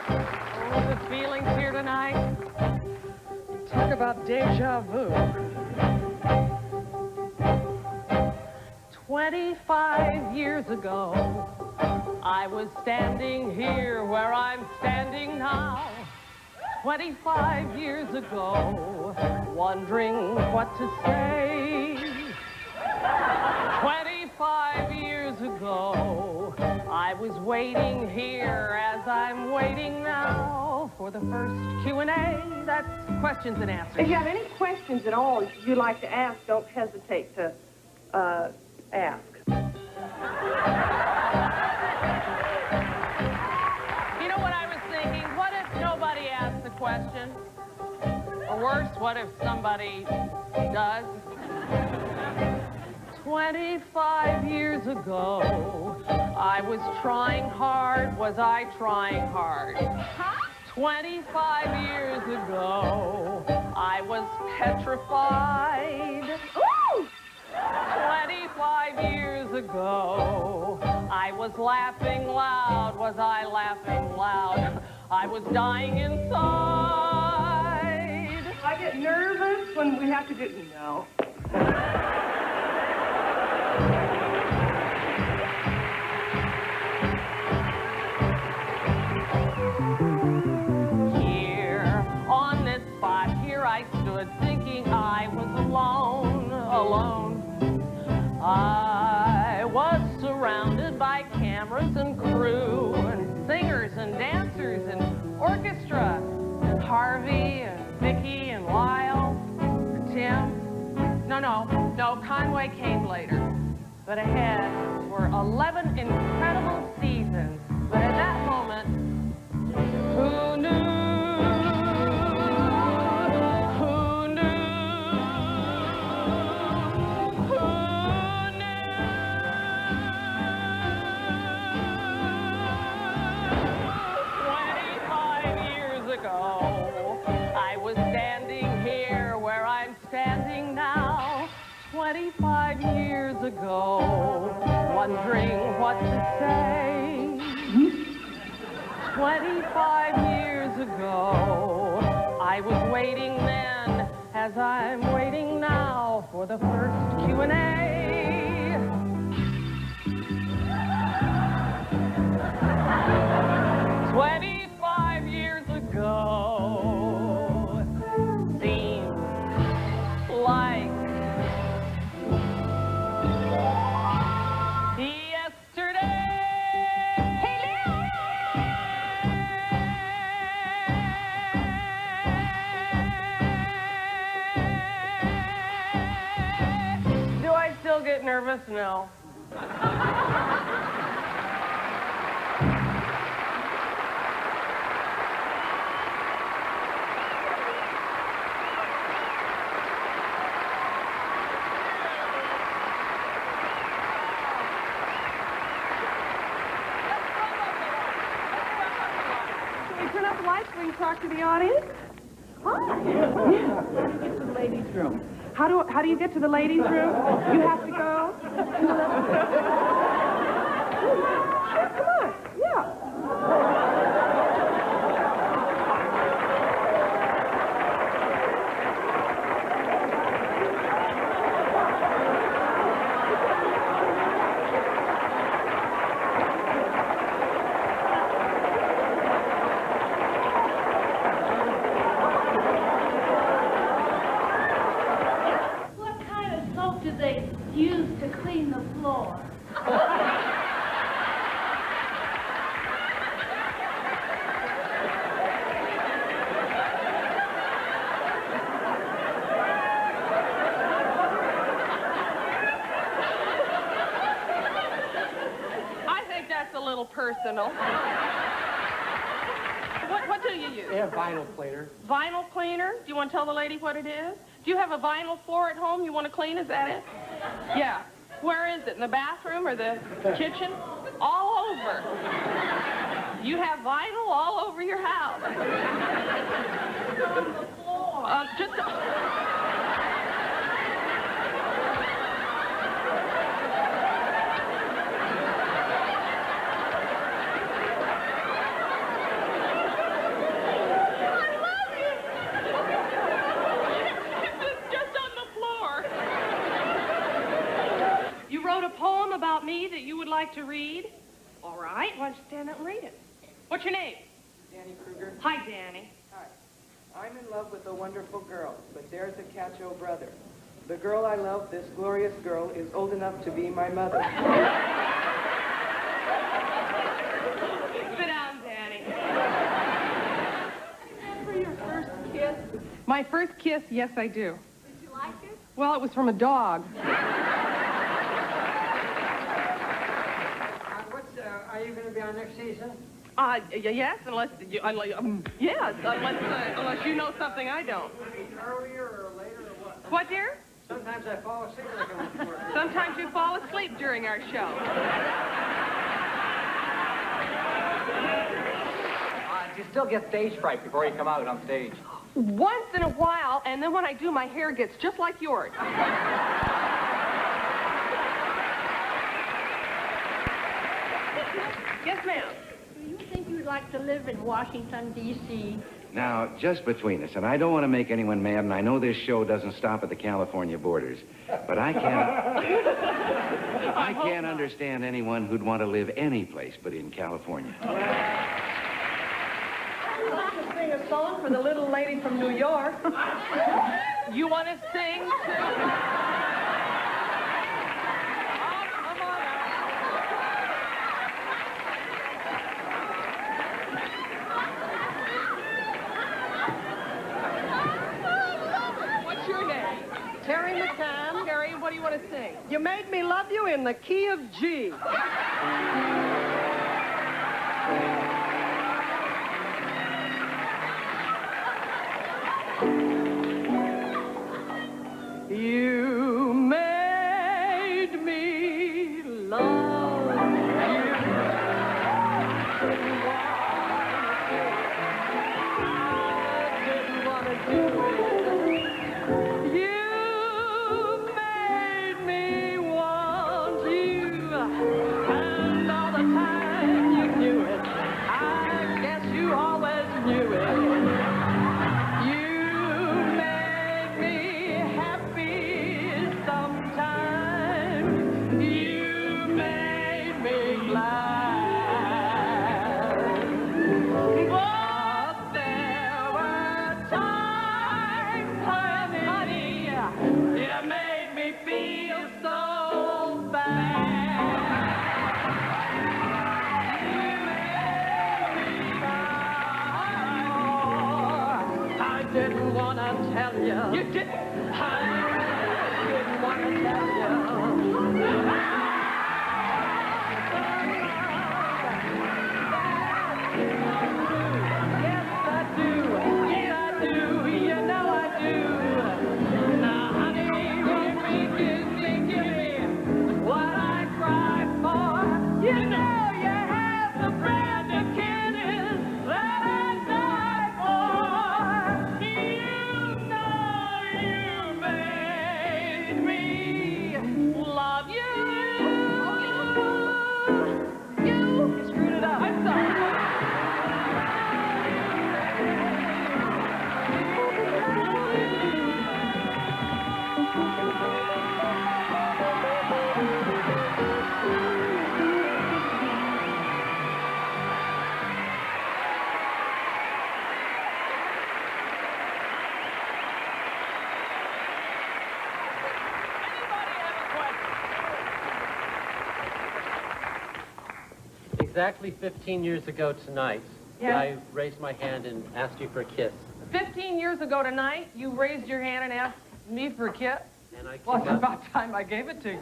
Oh, the feelings here tonight. Talk about deja vu. 25 years ago, I was standing here where I'm standing now. 25 years ago, wondering what to say. 25 years ago, I was waiting here as I'm waiting now for the first Q&A. That's questions and answers. If you have any questions at all you'd like to ask, don't hesitate to ask. You know what I was thinking? What if nobody asks a question? Or worse, what if somebody does? 25 years ago, I was trying hard. Was I trying hard? Huh? 25 years ago, I was petrified. Ooh! 25 years ago, I was laughing loud. Was I laughing loud? I was dying inside. I get nervous when we have to do... No. Here, on this spot, here I stood thinking I was alone, alone. I was surrounded by cameras and crew and singers and dancers and orchestra. Harvey and Vicky and Lyle and Tim. No, Conway came later. But ahead were 11 incredible seasons. But at that moment, who knew? Who knew? Who knew? 25 years ago, I was standing here where I'm standing now. 25 years ago, wondering what to say. 25 years ago, I was waiting then as I'm waiting now for the first Q&A. 25 years ago, seems like yesterday. Do I still get nervous? No. So we can talk to the audience? Huh? Yeah. Get to the ladies' room. How do you get to the ladies' room? You have to go? Sure, come on. Yeah. Used to clean the floor. I think that's a little personal. What do you use? Yeah, vinyl cleaner. Vinyl cleaner? Do you want to tell the lady what it is? Do you have a vinyl floor at home you want to clean? Is that it? Yeah. Where is it? In the bathroom or the kitchen? All over. You have vinyl all over your house. On the floor. Just... to read? All right, why don't you stand up and read it? What's your name? Danny Kruger. Hi, Danny. Hi. I'm in love with a wonderful girl, but there's a catch, oh brother. The girl I love, this glorious girl, is old enough to be my mother. Sit down, Danny. For your first kiss. My first kiss, yes, I do. Did you like it? Well, it was from a dog. Are you going to be on next season? Yes, unless you, unless you know something I don't. Earlier or later or what? What, dear? Sometimes I fall asleep like I'm at work. Sometimes you fall asleep during our show. Do you still get stage fright before you come out on stage? Once in a while, and then when I do, my hair gets just like yours. Yes, ma'am. Do you think you'd like to live in Washington, D.C.? Now, just between us, and I don't want to make anyone mad, and I know this show doesn't stop at the California borders, but I can't understand anyone who'd want to live any place but in California. I'd like to sing a song for the little lady from New York. You want to sing, too? Terry, what do you want to sing? You made me love you in the key of G. You made me love you. I didn't want to do it. You made me want you, and all the time you knew it. I guess you always knew it. You made me happy sometimes. You made me glad. But there were times, honey, you made me feel so bad. You made me cry. I didn't want to tell you. You did. I didn't want to tell you. Yes, I do. Yes, I do. You know I do. Now, honey, give me what I cry for. You know you have the brand of kisses that I die for. You know you made me love you. You screwed it up. I'm sorry. Exactly 15 years ago tonight, Yes. I raised my hand and asked you for a kiss. 15 years ago tonight, you raised your hand and asked me for a kiss? And I Well, came it's up. about time I gave it to you.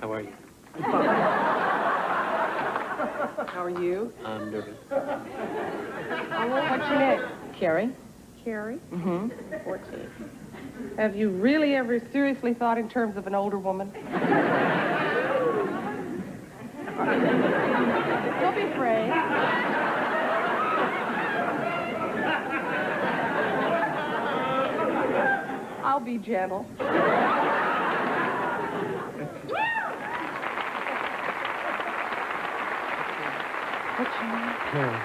How are you? How are you? I'm nervous. What's your name? Carrie. Carrie? Mm-hmm. 14. Have you really ever seriously thought in terms of an older woman? Don't be afraid. I'll be gentle. What's your name? Carol.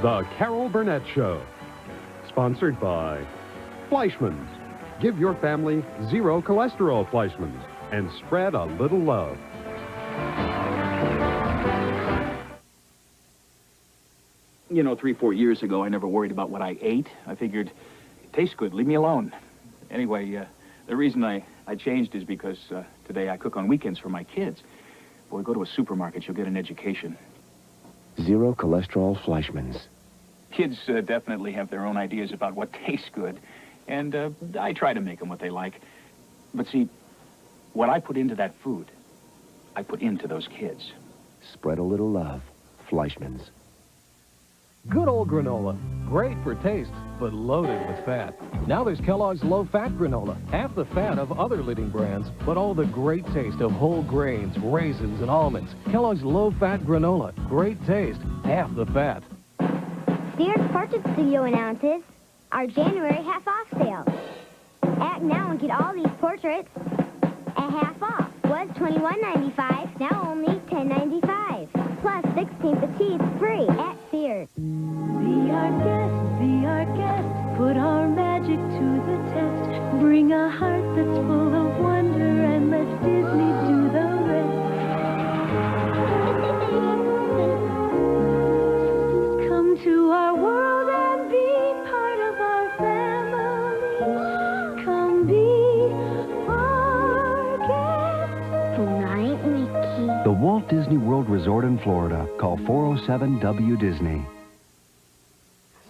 The Carol Burnett Show. Sponsored by Fleischmann's. Give your family zero cholesterol Fleischmann's and spread a little love. You know, 3-4 years ago, I never worried about what I ate. I figured, it tastes good, leave me alone. Anyway, the reason I changed is because today I cook on weekends for my kids. Boy, go to a supermarket, you'll get an education. Zero cholesterol Fleischmann's. Kids definitely have their own ideas about what tastes good, and I try to make them what they like. But see, what I put into that food, I put into those kids. Spread a little love. Fleischmann's. Good old granola. Great for taste, but loaded with fat. Now there's Kellogg's low-fat granola. Half the fat of other leading brands, but all the great taste of whole grains, raisins, and almonds. Kellogg's low-fat granola. Great taste, half the fat. Sears Portrait Studio announces our January half-off sale. Act now and get all these portraits at half off. Was $21.95, now only $10.95. Plus 16 petites free at Sears. Be our guest, be our guest. Put our magic to the test. Bring a heart that's full of wonder and let Disney do the rest. Come to our world and be part of our family. Come be our guest. Good night, Mickey. The Walt Disney World Resort in Florida. Call 407-WDisney.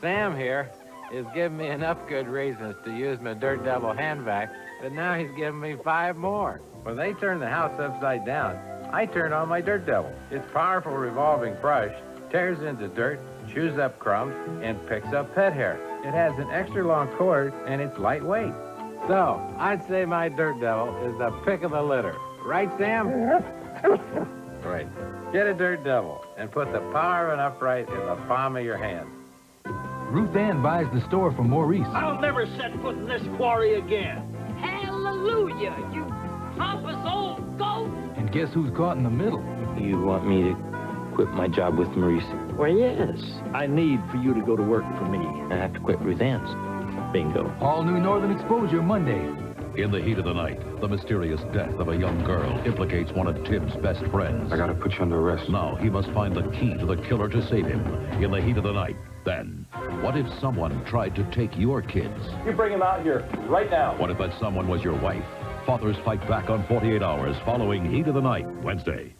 Sam here is giving me enough good reasons to use my Dirt Devil hand vac, but now he's giving me 5 more. When they turn the house upside down, I turn on my Dirt Devil. Its powerful revolving brush tears into dirt, chews up crumbs, and picks up pet hair. It has an extra long cord, and it's lightweight. So, I'd say my Dirt Devil is the pick of the litter. Right, Sam? Right. Get a Dirt Devil and put the power of an upright in the palm of your hand. Ruth Ann buys the store from Maurice. I'll never set foot in this quarry again. Hallelujah, you pompous old goat. And guess who's caught in the middle? You want me to quit my job with Maurice? Well, yes. I need for you to go to work for me. I have to quit Ruth Ann's. Bingo. All new Northern Exposure Monday. In the heat of the night, the mysterious death of a young girl implicates one of Tim's best friends. I gotta put you under arrest. Now he must find the key to the killer to save him. In the heat of the night, then, what if someone tried to take your kids? You bring him out here right now. What if that someone was your wife? Fathers Fight Back on 48 Hours following Heat of the Night, Wednesday.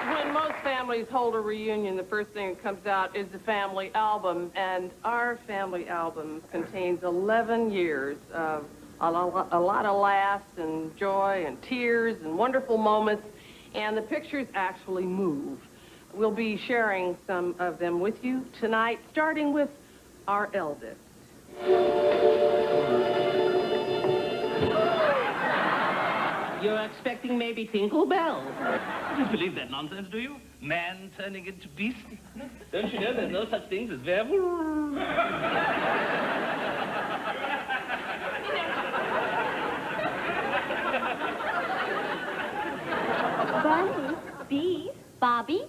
When most families hold a reunion, the first thing that comes out is the family album, and our family album contains 11 years of a lot of laughs and joy and tears and wonderful moments, and the pictures actually move. We'll be sharing some of them with you tonight, starting with our eldest. You're expecting maybe Tinkle Bells. You believe that nonsense, do you? Man turning into beast? Don't you know there's no such things as werewolves? Bunny, Bee, Bobby.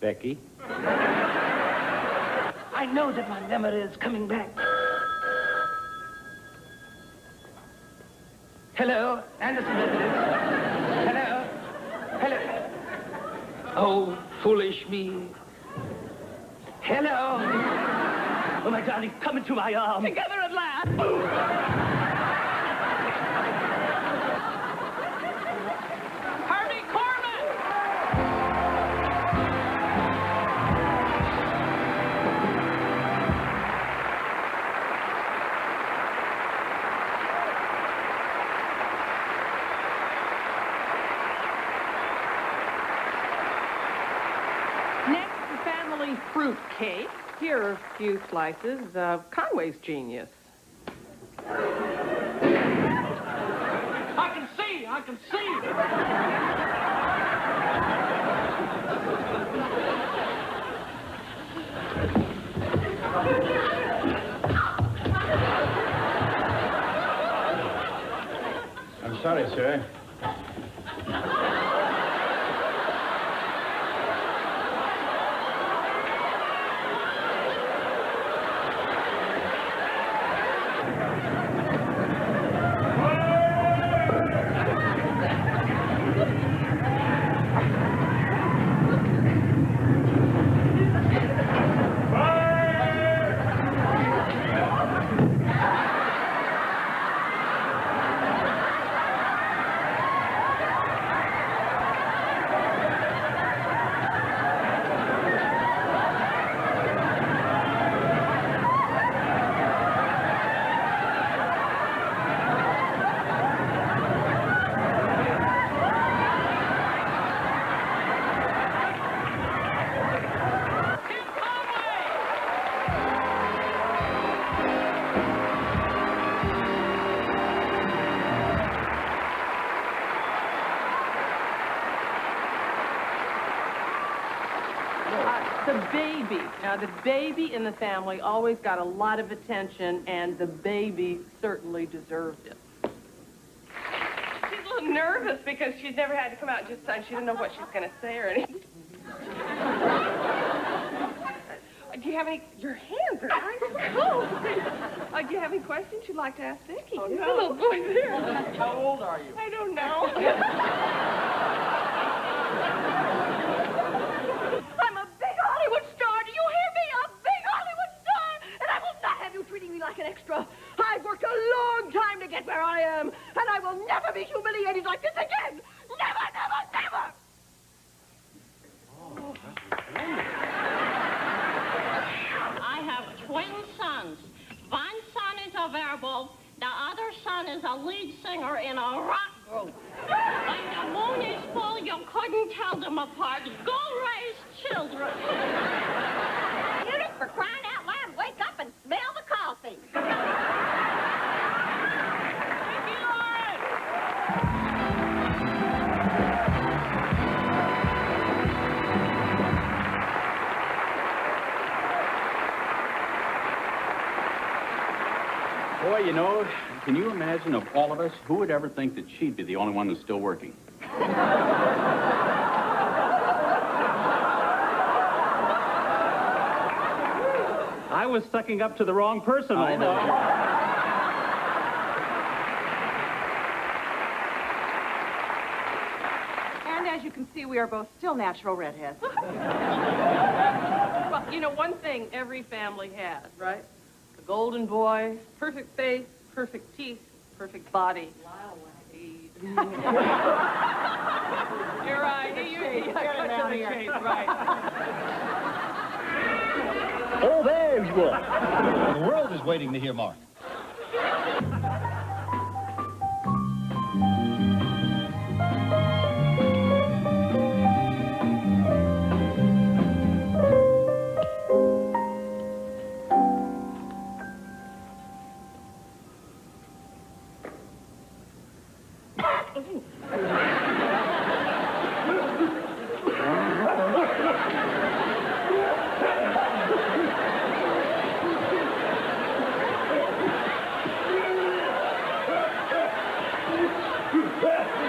Becky? I know that my memory is coming back. Hello, Anderson Methodist. Hello. Hello. Oh, foolish me. Hello. Oh, my darling, come into my arms. Together at last. Harvey Korman! Next, the family fruit cake. Here are a few slices of Conway's genius. I can can see. I'm sorry, sir. The baby. Now, the baby in the family always got a lot of attention, and the baby certainly deserved it. She's a little nervous because she's never had to come out and just she didn't know what she's going to say or anything. Do you have any... Your hands are nice and cold. Do you have any questions you'd like to ask Vicky? Oh, no. The little boy there. How old are you? I don't know. I'm a big Hollywood star. Do you hear me? A big Hollywood star. And I will not have you treating me like an extra. I've worked a long time to get where I am, and I will never be humiliated like this again. Never, never, never. I have twin sons. One son is a werewolf. The other son is a lead singer in a rock group. When the moon is full, you couldn't tell them apart. Go raise children. Unit, for crying out loud, wake up and smell the coffee. Boy, you know, can you imagine of all of us, who would ever think that she'd be the only one who's still working? I was sucking up to the wrong person. I know. And as you can see, we are both still natural redheads. Well, you know, one thing every family has, right? The golden boy, perfect face, perfect teeth, perfect body. You're right. You cut to the chase, right. Oh, there you are. The world is waiting to hear Mark.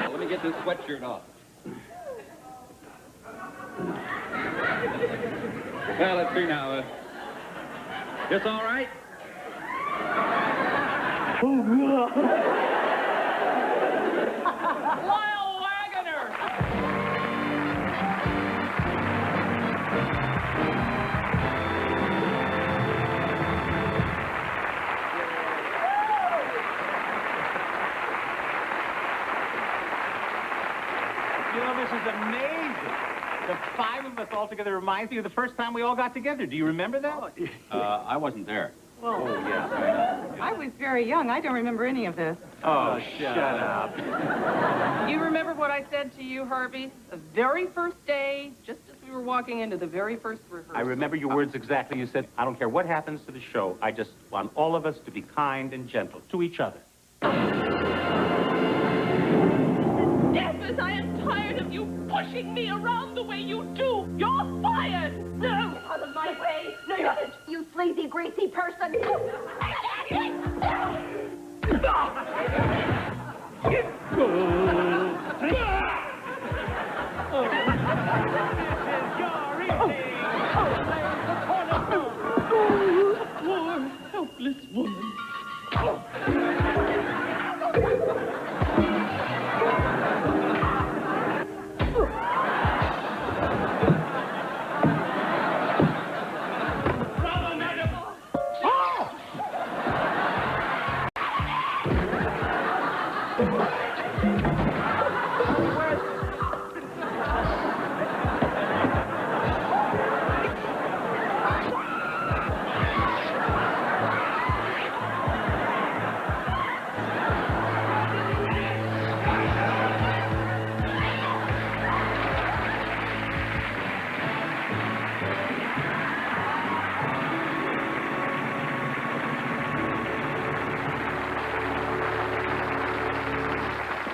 Let me get this sweatshirt off. Well, let's see now. This all right? Lyle Waggoner! You know, this is amazing. The five of us all together reminds me of the first time we all got together. Do you remember that? I wasn't there. Oh, yeah. I was very young. I don't remember any of this. Oh, shut up. You remember what I said to you, Harvey? The very first day, just as we were walking into the very first rehearsal. I remember your words exactly. You said, I don't care what happens to the show. I just want all of us to be kind and gentle to each other. bossing me around the way you do. You're fired. No, out of my way. No, you isn't. You sleazy, greasy person. Poor, helpless woman.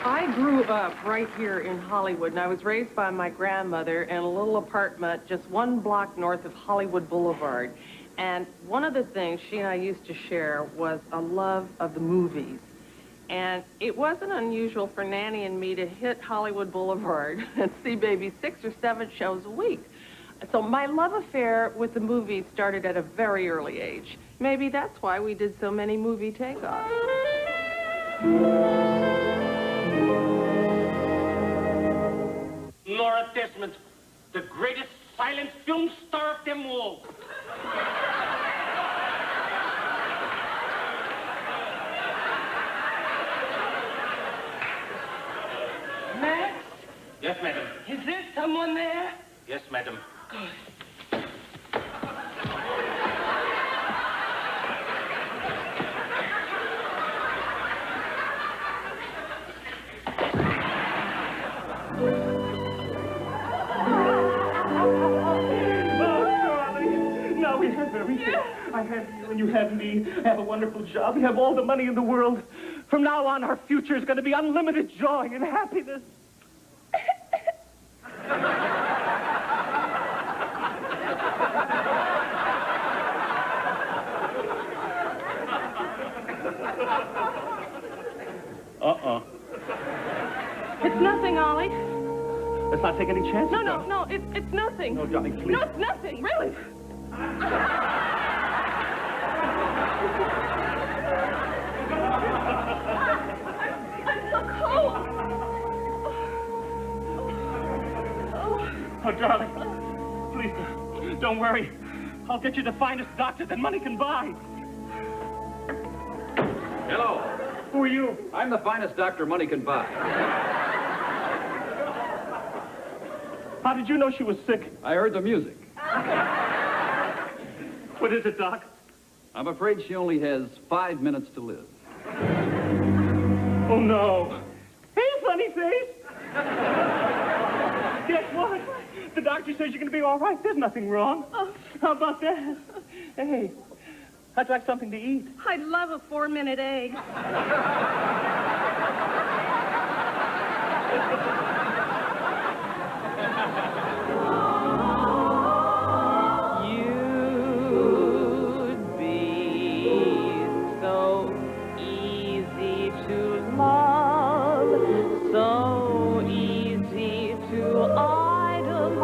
I grew up right here in Hollywood, and I was raised by my grandmother in a little apartment just one block north of Hollywood Boulevard. And one of the things she and I used to share was a love of the movies. And it wasn't unusual for Nanny and me to hit Hollywood Boulevard and see maybe 6 or 7 shows a week. So my love affair with the movies started at a very early age. Maybe that's why we did so many movie takeoffs. Nora Desmond, the greatest silent film star of them all. Max? Yes, madam. Is there someone there? Yes, madam. Good. Now we have everything. I have you and you have me. I have a wonderful job. We have all the money in the world. From now on, our future is going to be unlimited joy and happiness. It's nothing, Ollie. Let's not take any chances. No, it's nothing. No, darling, please. No, it's nothing, really. I'm so cold. Oh, darling, please, don't worry. I'll get you the finest doctor that money can buy. Hello. Who are you? I'm the finest doctor money can buy. How did you know she was sick? I heard the music. What is it, Doc? I'm afraid she only has 5 minutes to live. Oh, no. Hey, funny face. Guess what? The doctor says you're going to be all right. There's nothing wrong. How about that? Hey, how'd you like something to eat? I'd love a 4-minute egg. You'd be so easy to love, so easy to idolize,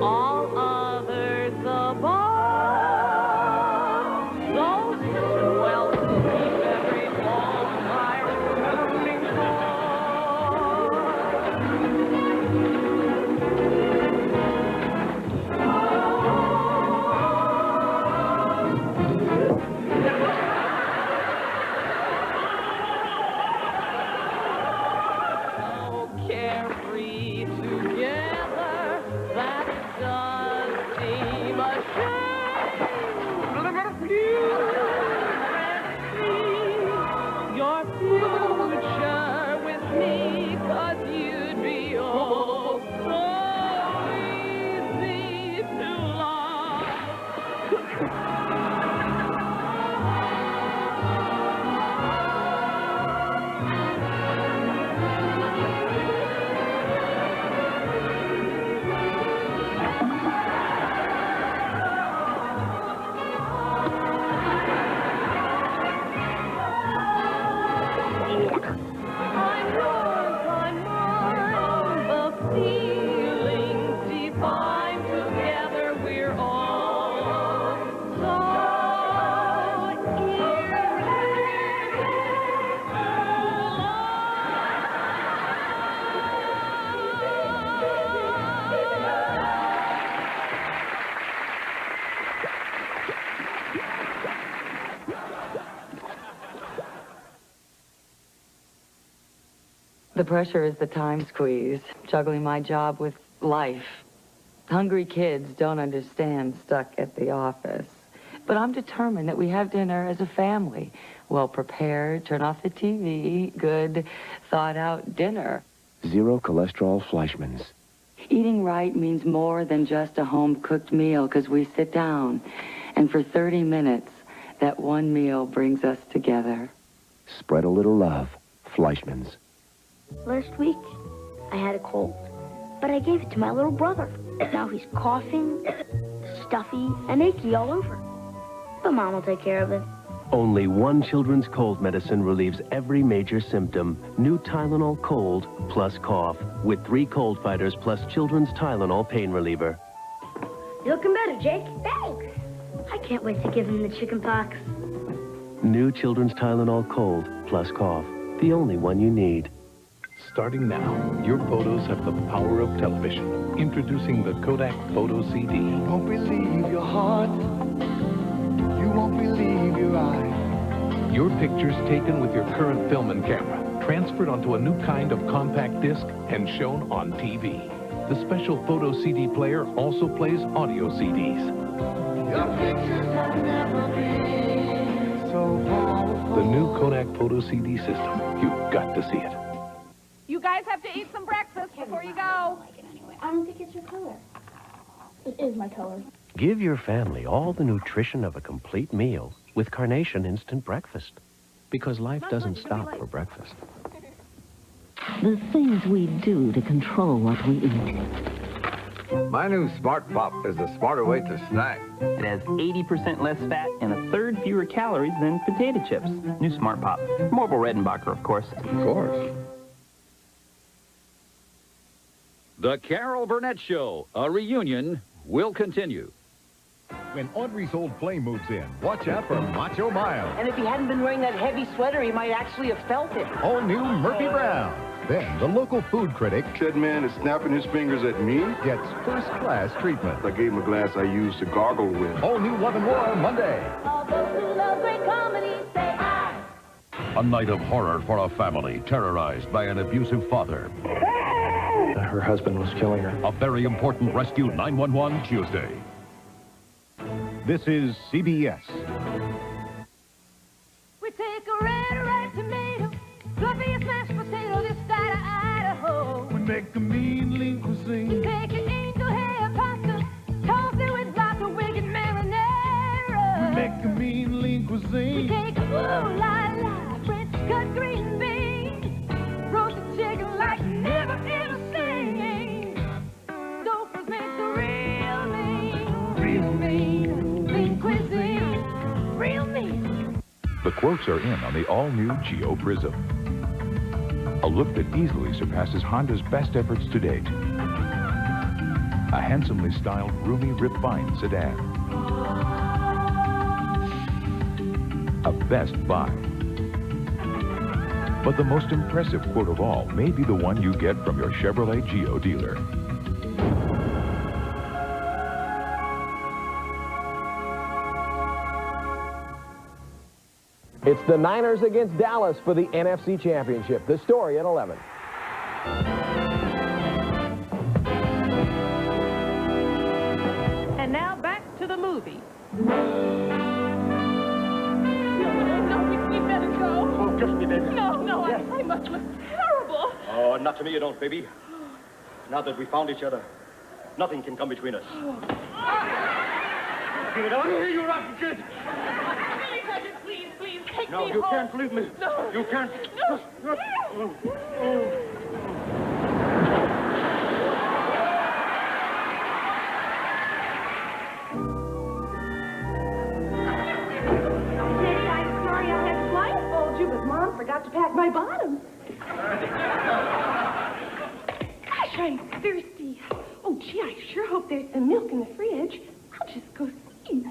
all others above. So listen well to every song I'm rooting for. The pressure is the time squeeze, juggling my job with life. Hungry kids don't understand stuck at the office. But I'm determined that we have dinner as a family. Well prepared, turn off the TV, good, thought-out dinner. Zero cholesterol Fleischmann's. Eating right means more than just a home-cooked meal, because we sit down, and for 30 minutes, that one meal brings us together. Spread a little love. Fleischmann's. Last week, I had a cold, but I gave it to my little brother. Now he's coughing, stuffy, and achy all over. But Mom will take care of it. Only one children's cold medicine relieves every major symptom. New Tylenol Cold plus cough with 3 cold fighters plus children's Tylenol pain reliever. You're looking better, Jake. Thanks. I can't wait to give him the chicken pox. New children's Tylenol Cold plus cough. The only one you need. Starting now, your photos have the power of television. Introducing the Kodak Photo CD. You won't believe your heart. You won't believe your eyes. Your pictures taken with your current film and camera, transferred onto a new kind of compact disc and shown on TV. The special Photo CD player also plays audio CDs. Your pictures have never been so powerful. The new Kodak Photo CD system. You've got to see it. You guys have to eat some breakfast before you go. I don't think it's your color. It is my color. Give your family all the nutrition of a complete meal with Carnation Instant Breakfast. Because life doesn't stop for breakfast. The things we do to control what we eat. My new Smart Pop is the smarter way to snack. It has 80% less fat and a third fewer calories than potato chips. New Smart Pop. Morble Redenbacher, of course. Of course. The Carol Burnett Show, a reunion, will continue. When Audrey's old flame moves in, watch out for Macho Miles. And if he hadn't been wearing that heavy sweater, he might actually have felt it. All new Murphy Brown. Then the local food critic, That man is snapping his fingers at me. gets first-class treatment. I gave him a glass I used to gargle with. All new Love and War Monday. All those who love great comedy say aye. A night of horror for a family terrorized by an abusive father. Her husband was killing her. A very important rescue 911 Tuesday. This is CBS. We take a red ripe tomato, fluffy mashed potato, this side of Idaho. We make a mean lean We cuisine. take an angel hair pasta, toast it with lots of wicked marinara. We make a mean lean We cuisine. take a ooh la la, French cut green beans, roasted chicken like never ever seen. Stouffer's makes a real mean cuisine, real mean. The quotes are in on the all-new Geo Prism. A look that easily surpasses Honda's best efforts to date. A handsomely styled, roomy, refined sedan. A best buy. But the most impressive quote of all may be the one you get from your Chevrolet Geo dealer. It's the Niners against Dallas for the NFC Championship. The story at 11. And now back to the movie. No, we better go. Oh, just me, baby. No, I must look terrible. Oh, not to me you don't, baby. Now that we found each other, nothing can come between us. Give it up. You rotten kid. Really, Cousin, please, take No, me you home. can't leave me. No. You can't. No. Daddy, I'm sorry I had to blindfold you, but Mom forgot to pack my bottoms. Gosh, I'm thirsty. Oh, gee, I sure hope there's some milk in the fridge. I'll just go see.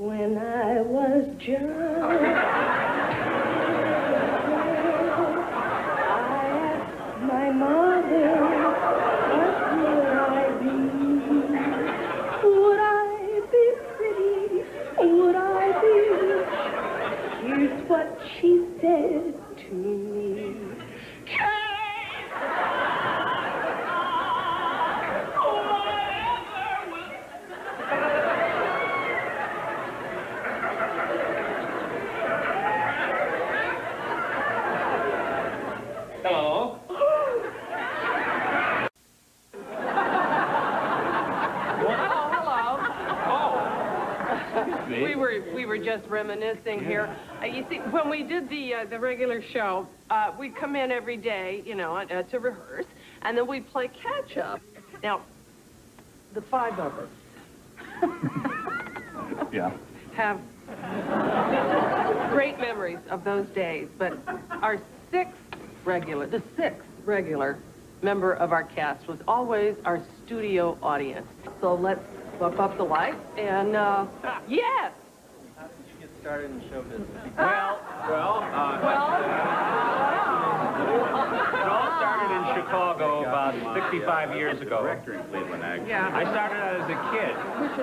When I was young, I asked my mother, what would I be? Would I be pretty? Would I be rich? Here's what she said to me. Hello. We were just reminiscing here. You see, when we did the regular show, we'd come in every day, you know, to rehearse, and then we'd play catch up. Now, the five of us have great memories of those days, but our the sixth regular member of our cast was always our studio audience. So let's bump up the lights and, yes! How did you get started in show business? It all started in Chicago about 65 years ago. Director in Cleveland, actually. Yeah. I started out as a kid.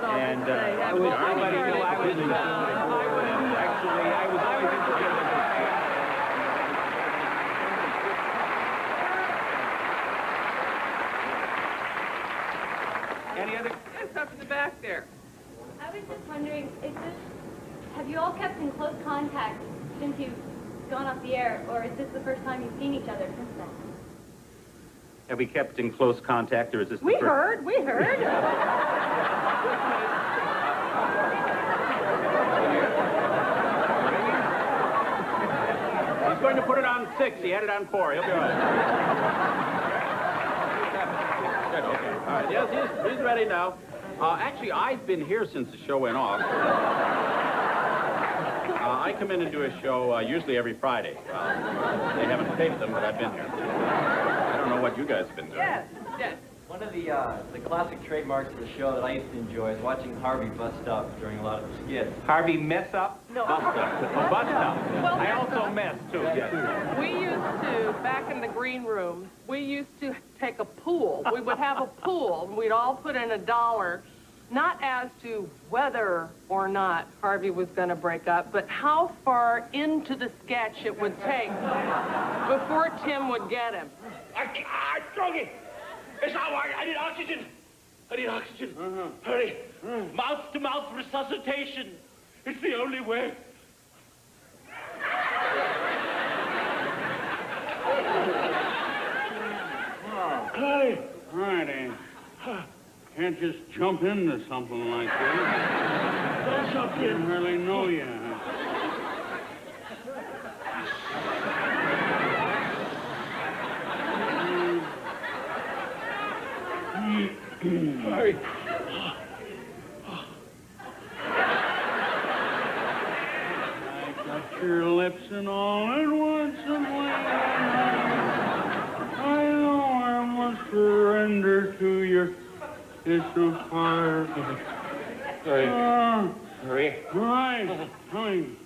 And I was everybody knew I was always interested in Any other? Yes, up in the back there. I was just wondering, have you all kept in close contact since you've gone off the air, or is this the first time you've seen each other since then? Have we kept in close contact, or is this We heard. He's going to put it on 6. He had it on 4. He'll be all right. Good, okay. All right, yes, he's ready now. Actually, I've been here since the show went off. I come in and do a show usually every Friday. They haven't taped them, but I've been here. I don't know what you guys have been doing. Yes. One of the classic trademarks of the show that I used to enjoy is watching Harvey bust up during a lot of the skits. Harvey mess up? No. Bust up. Oh, bust up. Well, I also mess, too. Yes. We used to, back in the green room, we used to take a pool. We would have a pool, and we'd all put in $1, not as to whether or not Harvey was going to break up, but how far into the sketch it would take before Tim would get him. I'm struggling. It's all right. I need oxygen. Hurry. Mouth-to-mouth resuscitation. It's the only way. Hey. All right, can't just jump into something like that. Don't jump in. I don't really know you. Hurry. I got your lips and all at once and I know I must surrender to your kiss of fire. Hurry. Hurry. Right. Coming.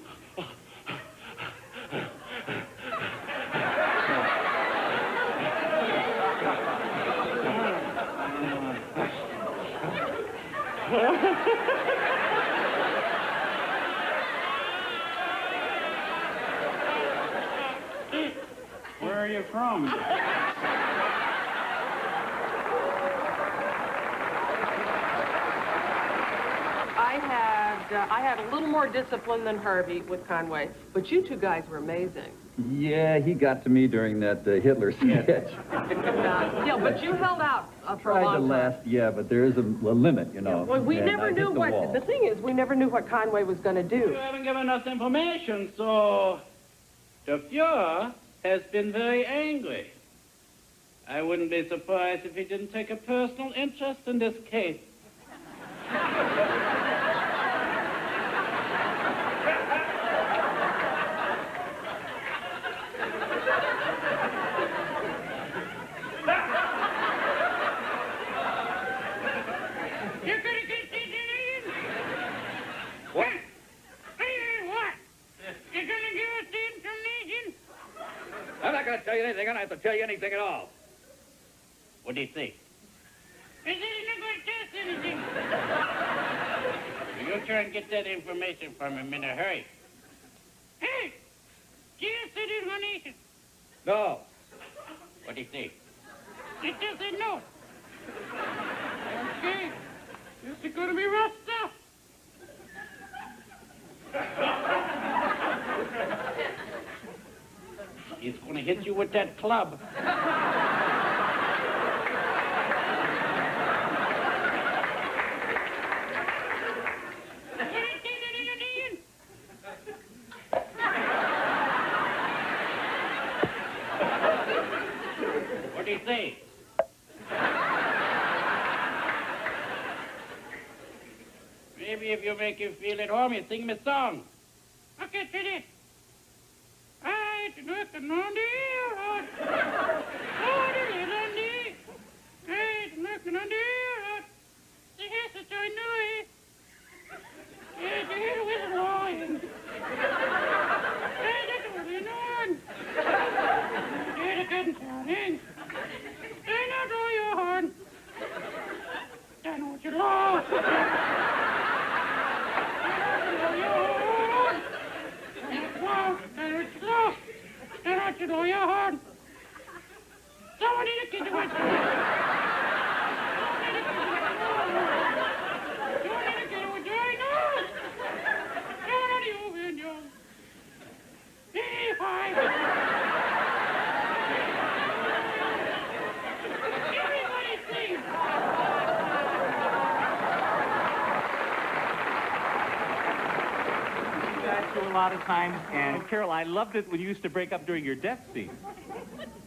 Where are you from? I had a little more discipline than Harvey with Conway, but you two guys were amazing. Yeah, he got to me during that Hitler sketch. Yeah, but you held out for a Tried to long time. last, yeah, but there is a limit, you know. Well, we and never I knew hit the what, wall. the thing is, we never knew what Conway was going to do. You haven't given us information, so the Fuhrer has been very angry. I wouldn't be surprised if he didn't take a personal interest in this case. What? tell you anything. I don't have to tell you anything at all. What do you think? I said he's not going to tell us anything. You try and get that information from him in a hurry. Hey, Jesus said he's going to eat it. No. What do you think? He just said no. Okay, this is going to be rough stuff. He's going to hit you with that club. What do you think? Maybe if you make him feel at home, you sing me a song. Okay, finish. I looking on the road. Oh, the little knee. Hey, looking on the road. The hess is I know it. Hey, the head was lying. Hey, that's what we're doing. Hey, the cotton sounding. Hey, now draw your horn. I know what you lost. Don't you know your heart? Someone need to get you with you. Everybody sing. A lot of times, and Carol, I loved it when you used to break up during your death scene.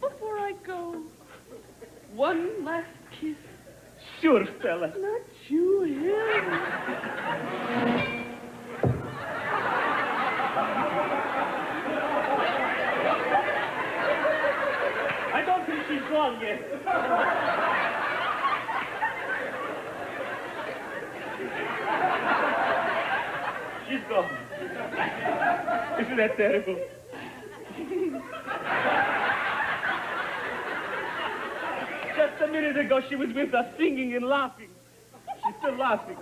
Before I go, one last kiss. Sure, fella. Not you, him. I don't think she's gone yet. She's gone. Isn't that terrible? Just a minute ago, she was with us singing and laughing. She's still laughing.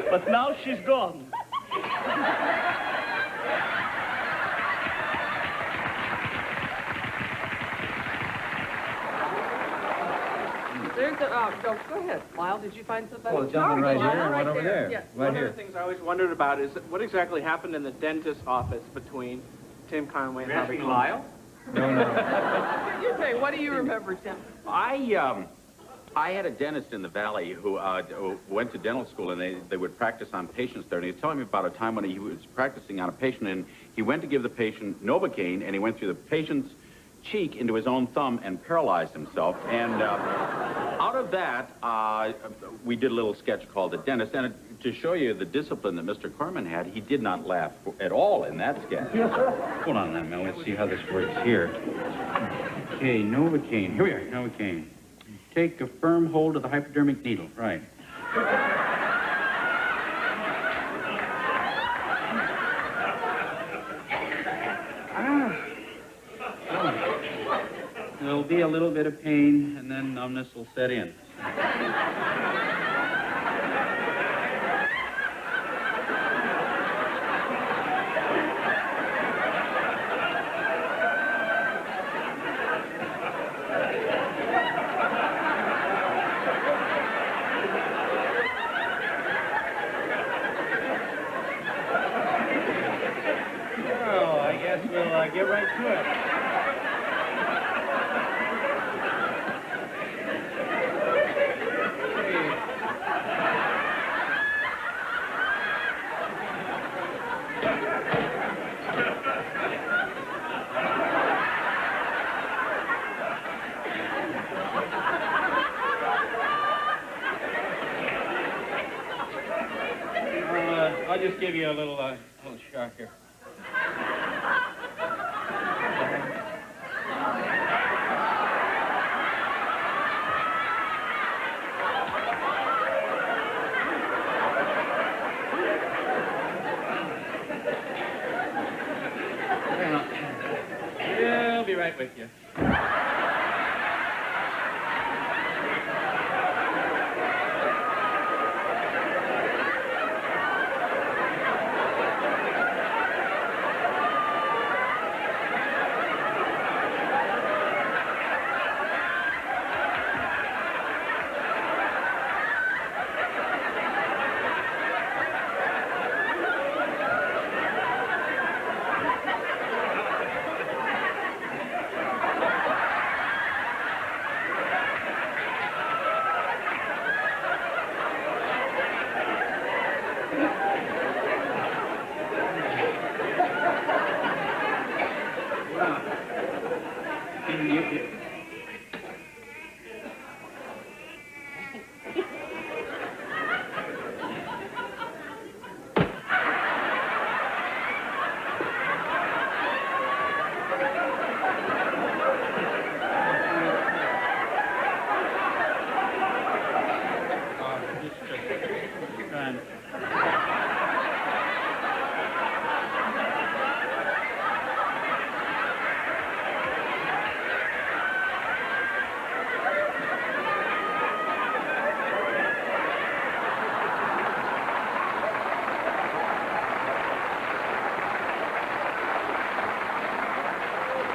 But now she's gone. There's a, go ahead, Lyle. Did you find somebody? Well, the gentleman right here and one over there. Yeah. Right One here. of the things I always wondered about is what exactly happened in the dentist's office between Tim Conway and Harvey Lyle? No, no. You say, what do you remember, Tim? I had a dentist in the Valley who went to dental school, and they would practice on patients there. And he was telling me about a time when he was practicing on a patient, and he went to give the patient Novocaine, and he went through the patient's cheek into his own thumb and paralyzed himself. And out of that, we did a little sketch called The Dentist. And to show you the discipline that Mr. Corman had, he did not laugh at all in that sketch. Hold on a minute, let's see how this works here. Okay, Novocaine. Here we are, Novocaine. Take a firm hold of the hypodermic needle. Right. There'll be a little bit of pain, and then numbness will set in. Oh, I guess we'll get right to it. I'll just give you a little shock here. right with you.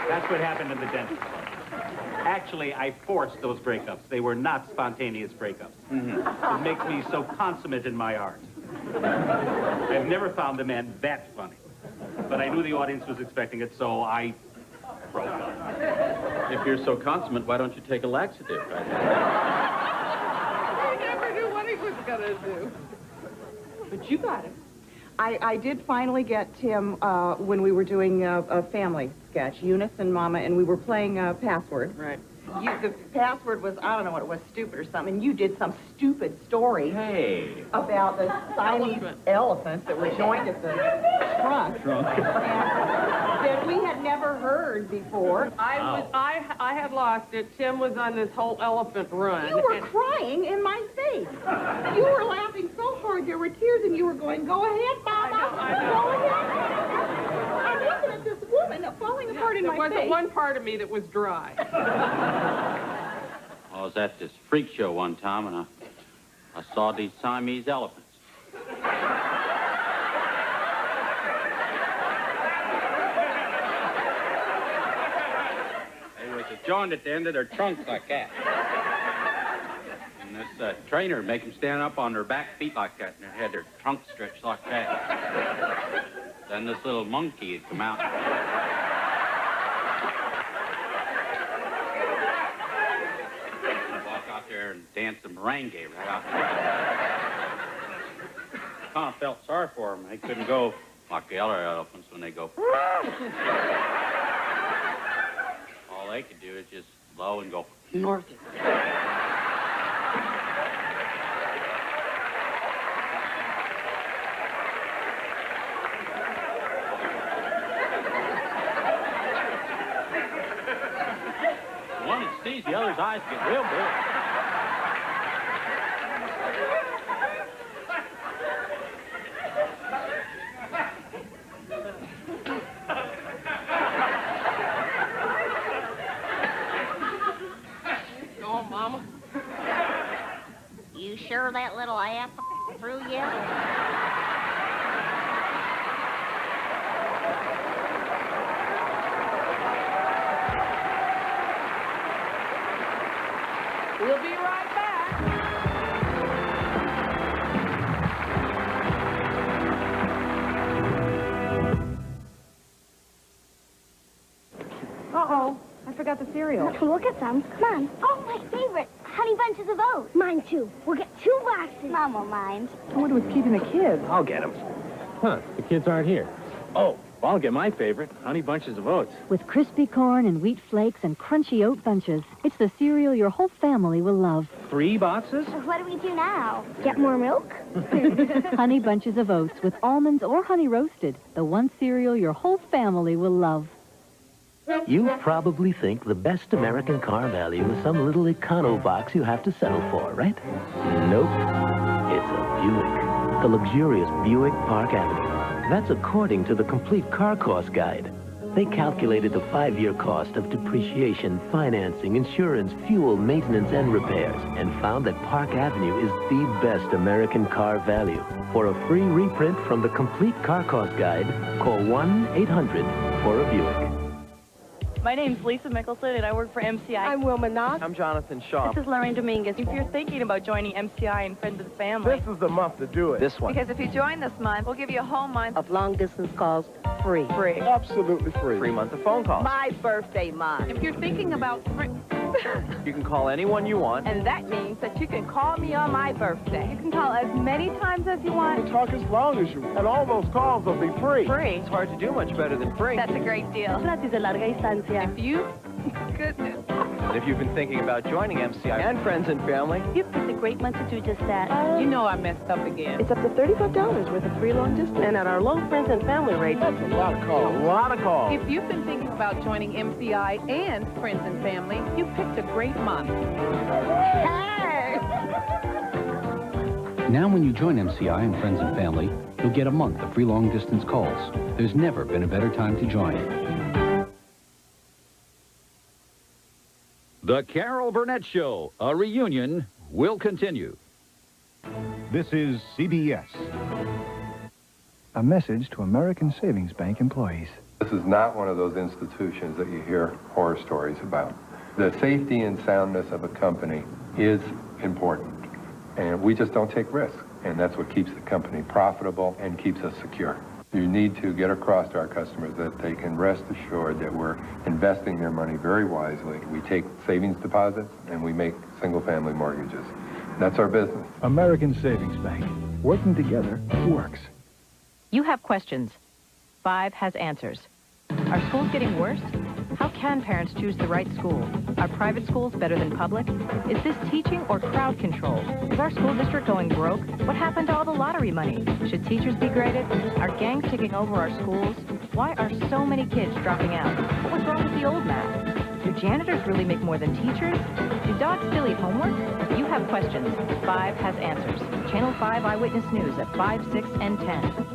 That's what happened in the dentist. Actually, I forced those breakups. They were not spontaneous breakups. It makes me so consummate in my art. I've never found the man that funny. But I knew the audience was expecting it, so I broke up. If you're so consummate, why don't you take a laxative? I never knew what he was gonna do. But you got him. I did finally get Tim when we were doing a family sketch, Eunice and Mama, and we were playing Password. Right. The password was, I don't know what it was, stupid or something, and you did some stupid story about the Siamese elephants that were joined at the trunk. And that we had never heard before. I had lost it. Tim was on this whole elephant run. You were crying in my face. You were laughing so hard there were tears, and you were going, "Go ahead, Mama. I know. Go ahead." I'm looking at this woman falling apart in my face. There wasn't one part of me that was dry. I was at this freak show one time, and I saw these Siamese elephants. They was joined at the end of their trunks like that. And this trainer make them stand up on their back feet like that, and they had their trunks stretched like that. Then this little monkey had come out. And danced the merengue right out there. Kind of felt sorry for them. They couldn't go like the other elephants when they go. All they could do is just low and go north. One that sees the other's eyes get real big. Mama. You sure that little ass through yet? We'll be right back. Uh-oh. I forgot the cereal. We'll get some. Come on. Oh, my favorite. Honey Bunches of Oats. Mine, too. We'll get 2 boxes. Mom will mind. I wonder what's keeping the kids. I'll get them. Huh, the kids aren't here. Oh, well, I'll get my favorite, Honey Bunches of Oats. With crispy corn and wheat flakes and crunchy oat bunches, it's the cereal your whole family will love. 3 boxes? What do we do now? Get more milk? Honey Bunches of Oats with almonds or honey roasted, the one cereal your whole family will love. You probably think the best American car value is some little econo box you have to settle for, right? Nope. It's a Buick. The luxurious Buick Park Avenue. That's according to the complete car cost guide. They calculated the 5-year cost of depreciation, financing, insurance, fuel, maintenance, and repairs, and found that Park Avenue is the best American car value. For a free reprint from the Complete Car Cost Guide, call 1-800-4-Buick. My name's Lisa Mickelson, and I work for MCI. I'm Wilma Knox. I'm Jonathan Shaw. This is Lorraine Dominguez. If you're thinking about joining MCI and Friends of the Family... This is the month to do it. This one. Because if you join this month, we'll give you a whole month of long-distance calls free. Free. Absolutely free. 3 months of phone calls. My birthday month. If you're thinking about... You can call anyone you want. And that means that you can call me on my birthday. You can call as many times as you want. You can talk as long as you want. And all those calls will be free. Free? It's hard to do much better than free. That's a great deal. Gratis de larga distancia. If you... Goodness. And if you've been thinking about joining MCI and Friends and Family... You've picked a great month to do just that. You know I messed up again. It's up to $35 worth of free long distance. And at our low Friends and Family rate... That's a lot of calls. A lot of calls. If you've been thinking about joining MCI and Friends and Family, you picked a great month. Hey! Now when you join MCI and Friends and Family, you'll get a month of free long-distance calls. There's never been a better time to join. The Carol Burnett Show, a reunion, will continue. This is CBS. A message to American Savings Bank employees. This is not one of those institutions that you hear horror stories about. The safety and soundness of a company is important, and we just don't take risks, and that's what keeps the company profitable and keeps us secure. You need to get across to our customers that they can rest assured that we're investing their money very wisely. We take savings deposits and we make single-family mortgages. That's our business. American Savings Bank. Working together works. You have questions. 5 has answers. Are schools getting worse? How can parents choose the right school? Are private schools better than public? Is this teaching or crowd control? Is our school district going broke? What happened to all the lottery money? Should teachers be graded? Are gangs taking over our schools? Why are so many kids dropping out? What was wrong with the old math? Do janitors really make more than teachers? Do dogs still eat homework? You have questions. 5 has answers. Channel 5 Eyewitness News at 5, 6, and 10.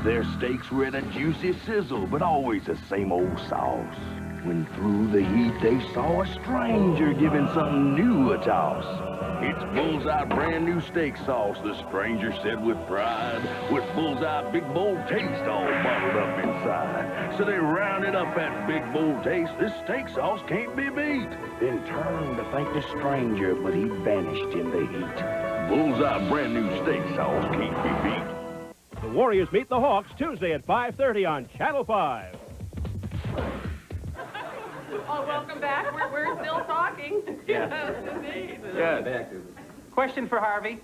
Their steaks were in a juicy sizzle, but always the same old sauce. When through the heat they saw a stranger giving something new a toss. It's Bullseye brand new steak sauce, the stranger said with pride, with Bullseye Big Bold Taste all bottled up inside. So they rounded up that Big Bold Taste, this steak sauce can't be beat. Then turned to thank the stranger, but he vanished in the heat. Bullseye brand new steak sauce can't be beat. The Warriors meet the Hawks Tuesday at 5:30 on Channel 5. Oh, welcome back. We're still talking. Yes. Yes, indeed. Good. Question for Harvey.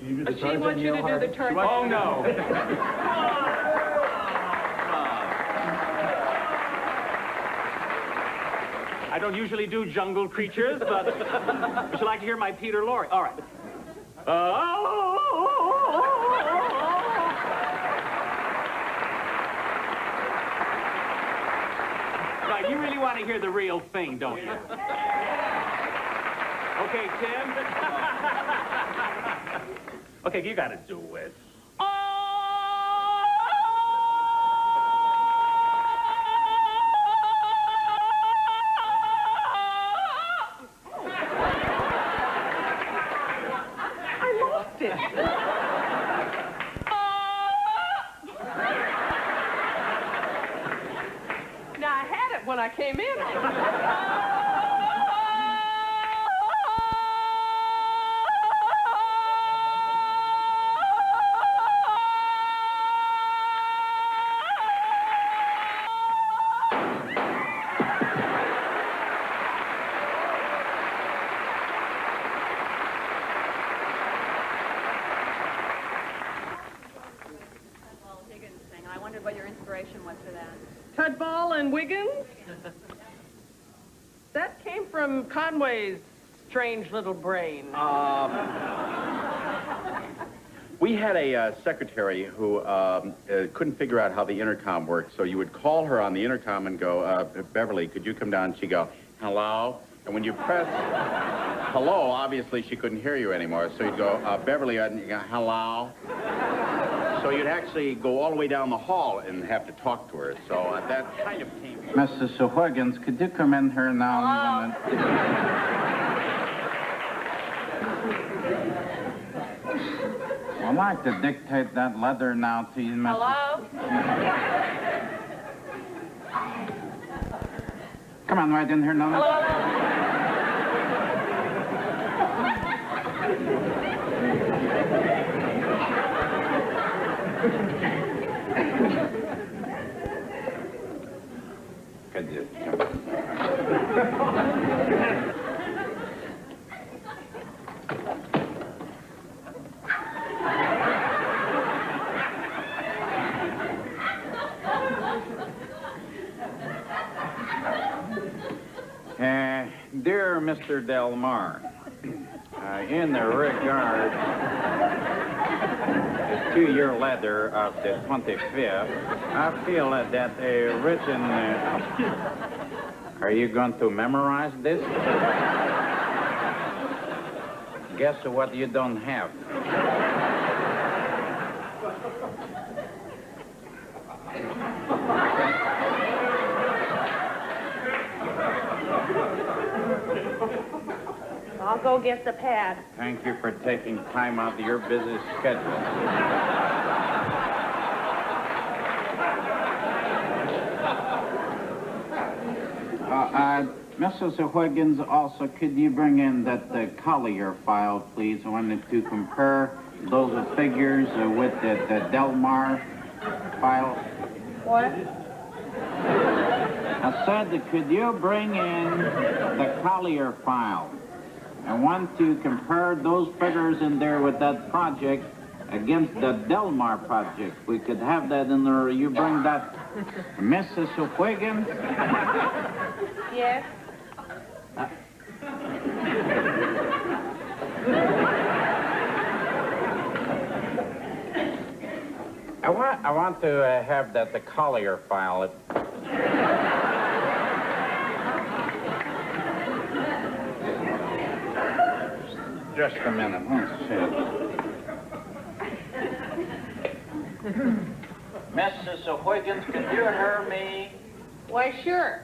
She wants you to do the turn. Oh, no. I don't usually do jungle creatures, but would you like to hear my Peter Lorre? All right. Right, you really want to hear the real thing, don't you? Okay, Tim. Okay, you got to do it. Now, I had it when I came in. I wondered what your inspiration was for that. Tudball and Wiggins? That came from Conway's strange little brain. We had a secretary who couldn't figure out how the intercom worked, so you would call her on the intercom and go, Beverly, could you come down? She'd go, hello? And when you press hello, obviously she couldn't hear you anymore, so you'd go, Beverly, and you go, hello? So you'd actually go all the way down the hall and have to talk to her. So that kind of came... Mrs. Huygens, could you come in here now? I'd like to dictate that letter now to you, Mrs. Hello? Come on, right in here now. Could you Dear Mr. Delmar, in the regard to your letter of the 25th, I feel that a written... Are you going to memorize this? Guess what you don't have? I'll go get the pad. Thank you for taking time out of your busy schedule. Mrs. Huygens, also, could you bring in that Collier file, please? I wanted to compare those figures with the Delmar file. What? I said, could you bring in the Collier file? I want to compare those figures in there with that project against the Delmar project. We could have that in there. You bring that, Mrs. Huygens? Yes? I want to have that the Collier file. Just a minute. Let's see. Mrs. Huygens, could you hear me? Why, sure.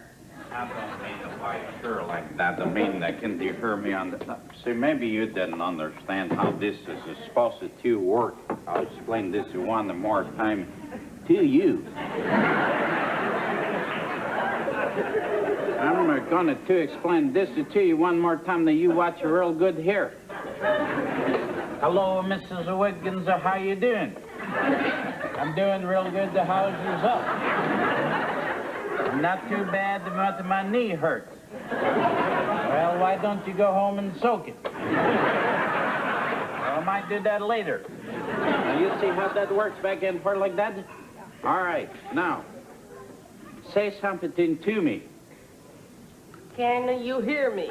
I don't mean to why sure like that. I mean, can you hear me on the... See, maybe you didn't understand how this is supposed to work. I'll explain this one more time to you. I'm going to explain this to you one more time that you watch it real good here. Hello, Mrs. Huygens. How you doing? I'm doing real good. How's yourself? Not too bad, but my knee hurts. Well, why don't you go home and soak it? I might do that later. Now, you see how that works back and forth like that? All right, now, say something to me. Can you hear me?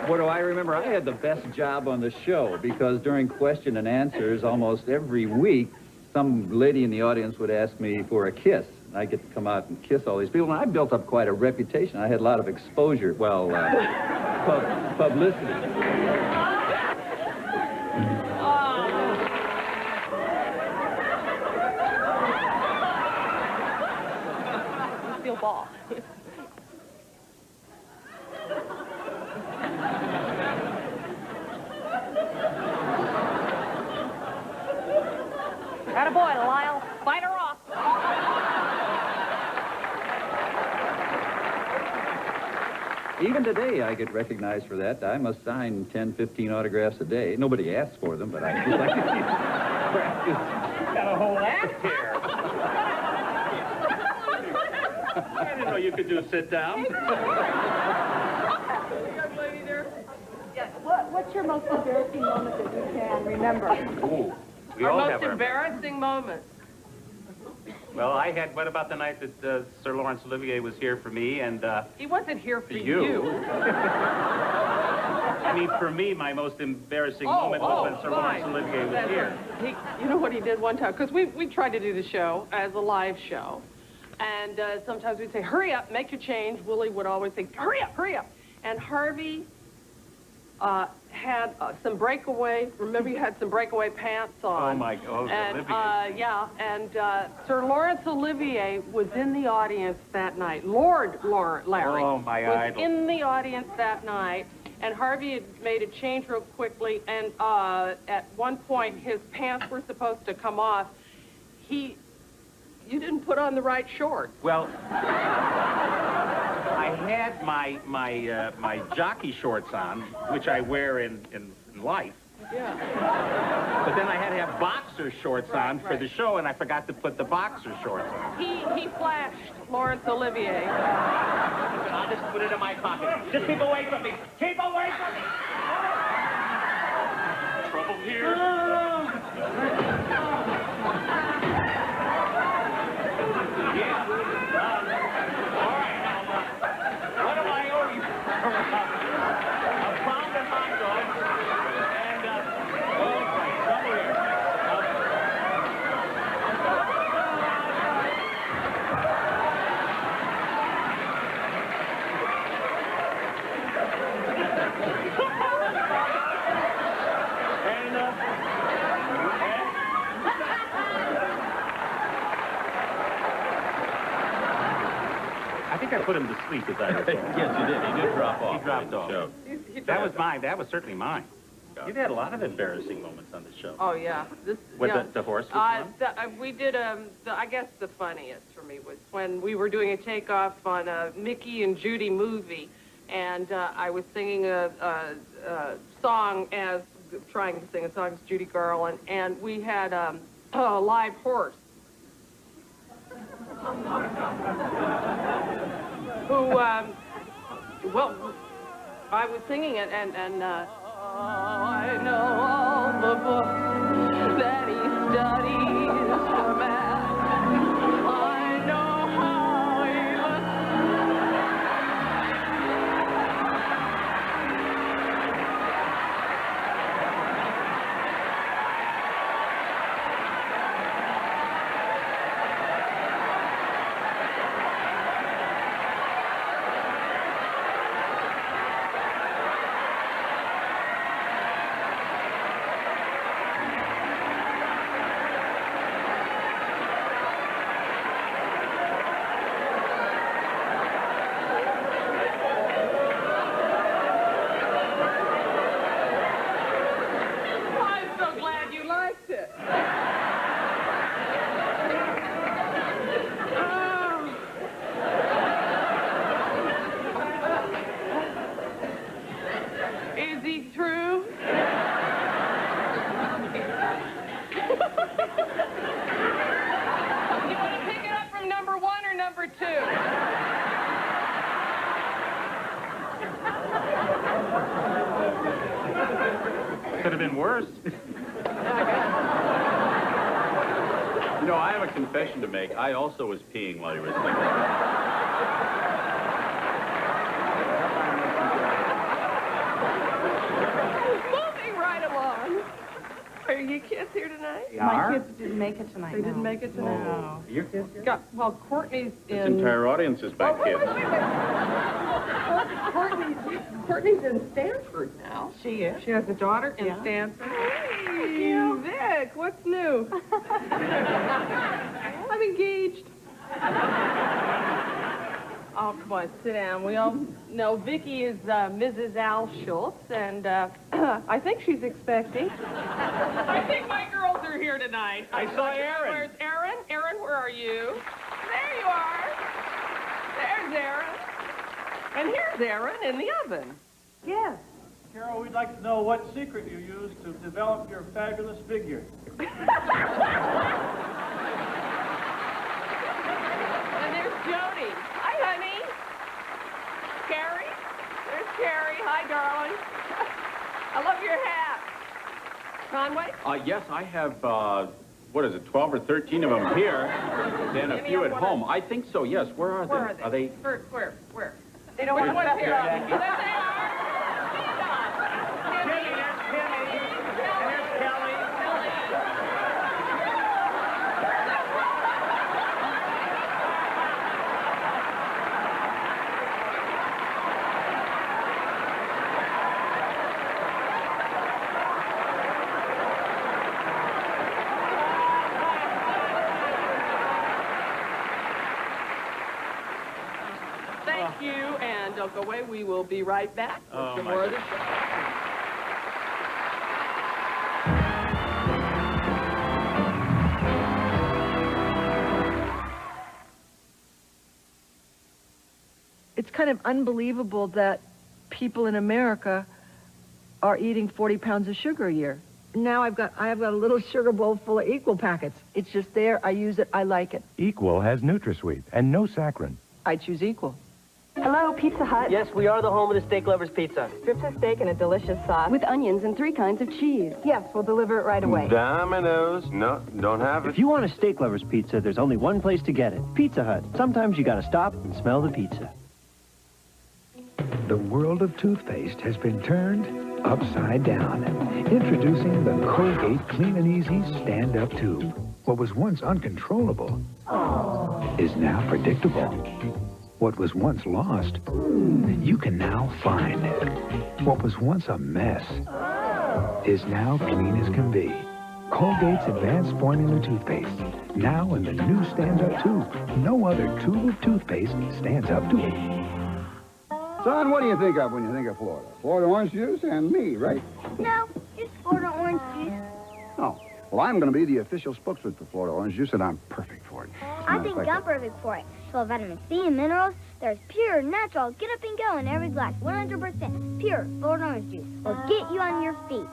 What do I remember? I had the best job on the show because during question and answers almost every week, some lady in the audience would ask me for a kiss. And I get to come out and kiss all these people. And I built up quite a reputation. I had a lot of exposure, well, publicity. Steel ball. Attaboy, Lyle. Fight her off. Even today, I get recognized for that. I must sign 10, 15 autographs a day. Nobody asks for them, but I just like to practice. Got a whole act here. I didn't know you could do sit down. What's your most embarrassing moment that you can remember? Ooh, we Our all most have our... embarrassing moment. Well, I had, what about the night that Sir Laurence Olivier was here for me and... He wasn't here for you. I mean, for me, my most embarrassing moment was when Sir Laurence Olivier was here. You know what he did one time? Because we tried to do the show as a live show. And sometimes we'd say, hurry up, make your change. Willie would always say, hurry up, hurry up. And Harvey had some breakaway, remember you had some breakaway pants on. Oh, my God. And, Olivier. yeah, and Sir Laurence Olivier was in the audience that night. Lord Larry Oh, my was idol. in the audience that night. And Harvey had made a change real quickly. And at one point, his pants were supposed to come off. You didn't put on the right shorts. Well, I had my jockey shorts on, which I wear in life. Yeah. But then I had to have boxer shorts on for the show, and I forgot to put the boxer shorts on. He flashed Laurence Olivier. I'll just put it in my pocket. Just keep away from me. Keep away from me. Trouble here. I think I put him to sleep, as I recall. Yes, you did. He did drop off. He dropped off. Show. That was mine. That was certainly mine. You've had a lot of embarrassing moments on the show. Oh, yeah. The horse was one? We did, I guess the funniest for me was when we were doing a takeoff on a Mickey and Judy movie, and I was singing a song trying to sing a song as Judy Garland, and we had a live horse. Who, well, I was singing it, and I know all the books that he studies for math. I know how he Could have been worse. You know, I have a confession to make. I also was peeing while you were singing. Moving right along. Are your kids here tonight? My kids didn't make it tonight. They didn't make it tonight? No. Your kids here? Well, Courtney's in... This entire audience is back here. Courtney's in Stanford now. She is. She has a daughter in Stanford. Hey, Vic, what's new? I'm engaged. Oh, come on, sit down. We all know Vicki is Mrs. Al Schultz, and I think she's expecting. I think my girls are here tonight. I saw Aaron. Where's Aaron? Aaron, where are you? There you are. There's Aaron. And here's Aaron in the oven. Yes. Carol, we'd like to know what secret you used to develop your fabulous figure. And there's Jody. Hi, honey. Carrie. There's Carrie. Hi, darling. I love your hat. Conway? Yes, I have, what is it, 12 or 13 of them here, then a few at home. I think so, yes. Where are they? Where are they? Are they? Where? They don't want to here. There they are. Thank you, and don't go away. We will be right back with some more of the show. It's kind of unbelievable that people in America are eating 40 pounds of sugar a year. Now I have got a little sugar bowl full of Equal packets. It's just there. I use it. I like it. Equal has NutraSweet and no saccharin. I choose Equal. Hello, Pizza Hut. Yes, we are the home of the Steak Lovers Pizza. Strips of steak and a delicious sauce. With onions and 3 kinds of cheese. Yes, we'll deliver it right away. Domino's. No, don't have it. If you want a Steak Lovers Pizza, there's only one place to get it. Pizza Hut. Sometimes you gotta stop and smell the pizza. The world of toothpaste has been turned upside down. Introducing the Colgate Clean and Easy Stand-Up Tube. What was once uncontrollable is now predictable. What was once lost, you can now find. What was once a mess is now clean as can be. Colgate's Advanced Formula Toothpaste. Now in the new stand-up tube. No other tube of toothpaste stands up to it. Son, what do you think of when you think of Florida? Florida orange juice and me, right? No, just Florida orange juice. Oh. Well, I'm going to be the official spokesman for Florida orange juice, and I'm perfect for it. I think I'm perfect for it. Full of vitamin C and minerals, there's pure, natural, get up and go in every glass. 100% pure Florida orange juice will get you on your feet.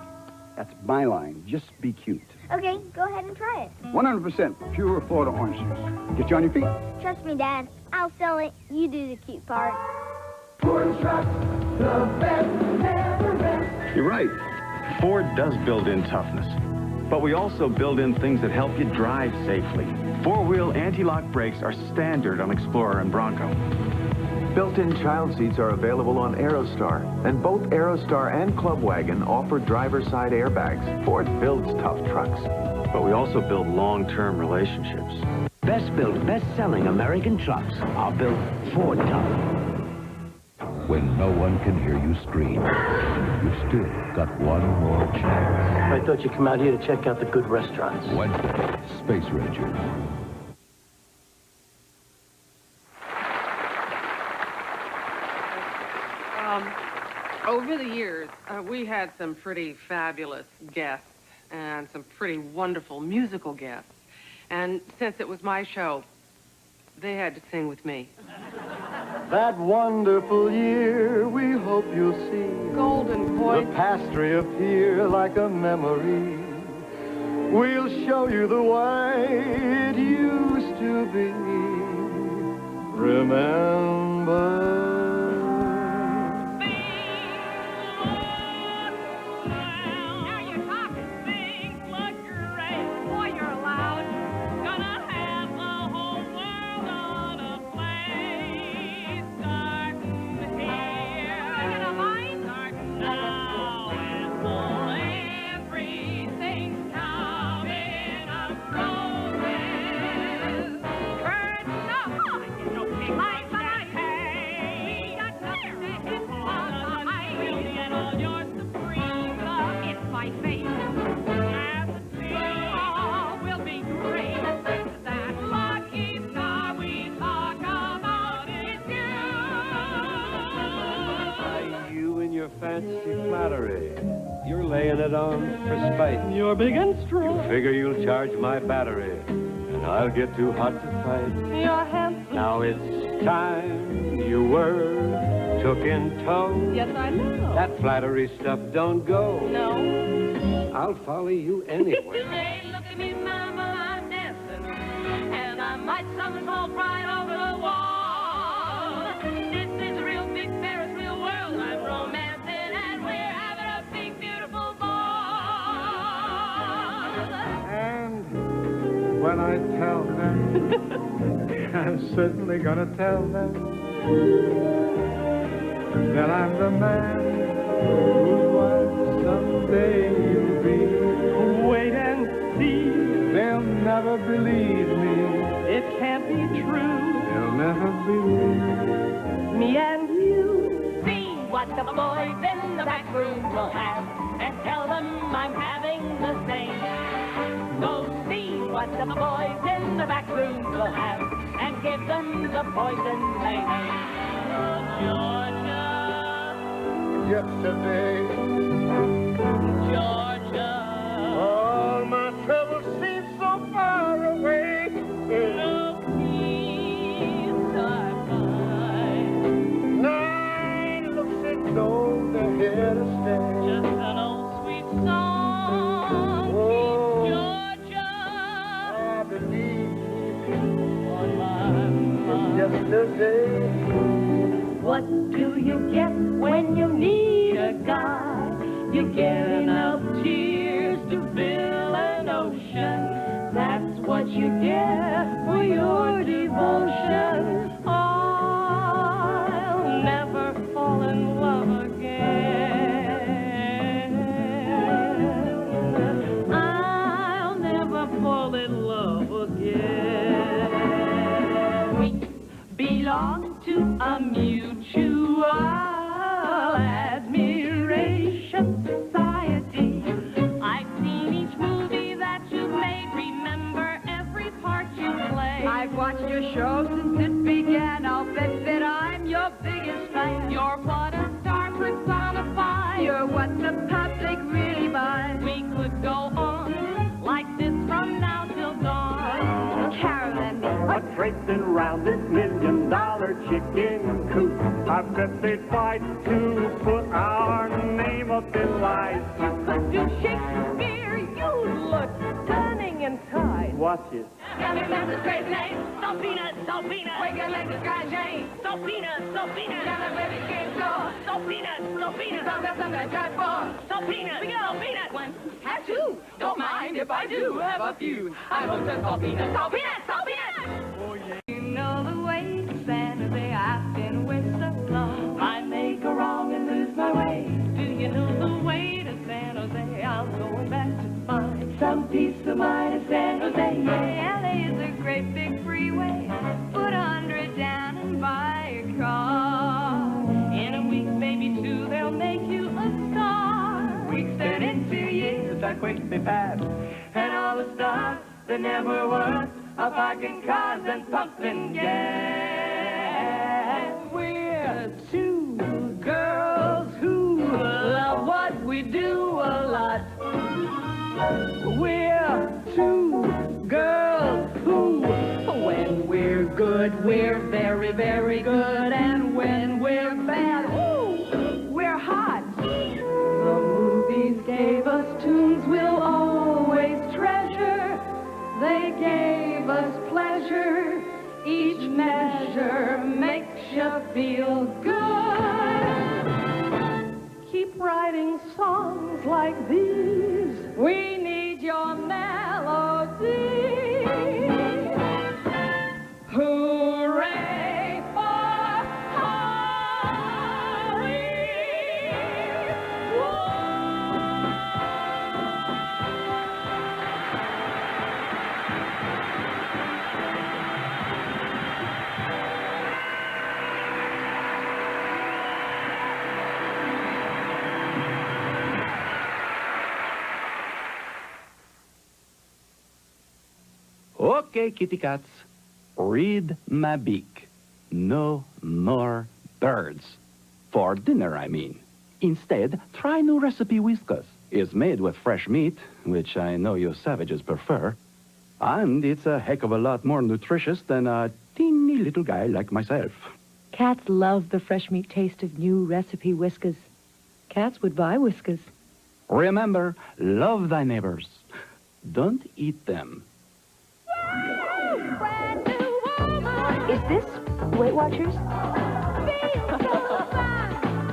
That's my line. Just be cute. Okay, go ahead and try it. 100% pure Florida orange juice. Get you on your feet. Trust me, Dad. I'll sell it. You do the cute part. Ford trucks, the best never. You're right. Ford does build in toughness. But we also build in things that help you drive safely. Four-wheel anti-lock brakes are standard on Explorer and Bronco. Built-in child seats are available on Aerostar, and both Aerostar and Club Wagon offer driver's side airbags. Ford builds tough trucks, but we also build long-term relationships. Best built, best-selling American trucks are built Ford tough. When no one can hear you scream, you've still got one more chance. I thought you'd come out here to check out the good restaurants. Wednesday, Space Rangers. Over the years, we had some pretty fabulous guests and some pretty wonderful musical guests. And since it was my show, they had to sing with me. That wonderful year, we hope you'll see. Golden voice. The past reappear like a memory. We'll show you the way it used to be. Remember. Fancy flattery. You're laying it on for spite. You're big and strong. You figure you'll charge my battery, and I'll get too hot to fight. You're handsome. Now it's time you were took in tow. Yes, I know. That flattery stuff don't go. No. I'll follow you anyway. Hey, look at me, mama, I'm dancing, and I might somersault right over the wall. This is a real big Ferris wheel world. I'm romancing. When I tell them, I'm certainly gonna tell them that I'm the man whose wife someday you'll be. Wait and see. They'll never believe me. It can't be true. They'll never believe me and you. See what the boys in the back room will have, and tell them I'm having the same. Go see what the boys in the back room will have, and give them the poison they need. Yesterday, Georgia, all my troubles seem so far away. No peace I find. Night looks as though they're here to stay. Just an old sweet song, keeps Georgia, I believe, on my mind. Yesterday. What do you get when you need a guy? You get enough tears to fill an ocean. That's what you get for your devotion. I'll never fall in love again. I'll never fall in love again. We belong to a mutual admiration society. I've seen each movie that you've made, remember every part you play. I've watched your show since it began. I'll bet that I'm your biggest fan. You're what a star personifies. You're what the public really buys. We could go on like this from now till dawn. Carol and me. What's racing around this $1 million chicken coop? I bet they'd fight to put our name up in lights. You could do Shakespeare, you look stunning in ties. Watch it. Alexander's great name. Salt peanuts, salt peanuts. Wake up like the sky Jane. Salt peanuts, salt peanuts. Down the baby game floor. Salt peanuts, salt peanuts. Some got something to try for. Salt peanuts, we go. Salt peanuts. One, have two. Don't mind if I do have a few. I want to salt peanuts. Salt peanuts, salt peanuts. You know the way to San Jose, I've been away so long. I may go wrong and lose my way. Do you know the way to San Jose? I'm going back to find some peace of mind in San Jose. Yeah, LA is a great big freeway. Put 100 down and buy a car. In a week, maybe two, they'll make you a star. Weeks turn into years that quickly pass, and all the stuff that never was. A parking cars and pumping gas. We're two girls who love what we do a lot. We're two girls who, when we're good, we're very, very good. And when we're bad, ooh, we're hot. The movies gave us tunes we'll always treasure. They gave us pleasure. Each measure makes you feel good. Keep writing songs like these. We need your melody. Hooray for Okay, kitty cats, read my beak. No more birds. For dinner, I mean. Instead, try new recipe Whiskas. It's made with fresh meat, which I know you savages prefer. And it's a heck of a lot more nutritious than a teeny little guy like myself. Cats love the fresh meat taste of new recipe Whiskas. Cats would buy Whiskas. Remember, love thy neighbors. Don't eat them. Is this Weight Watchers?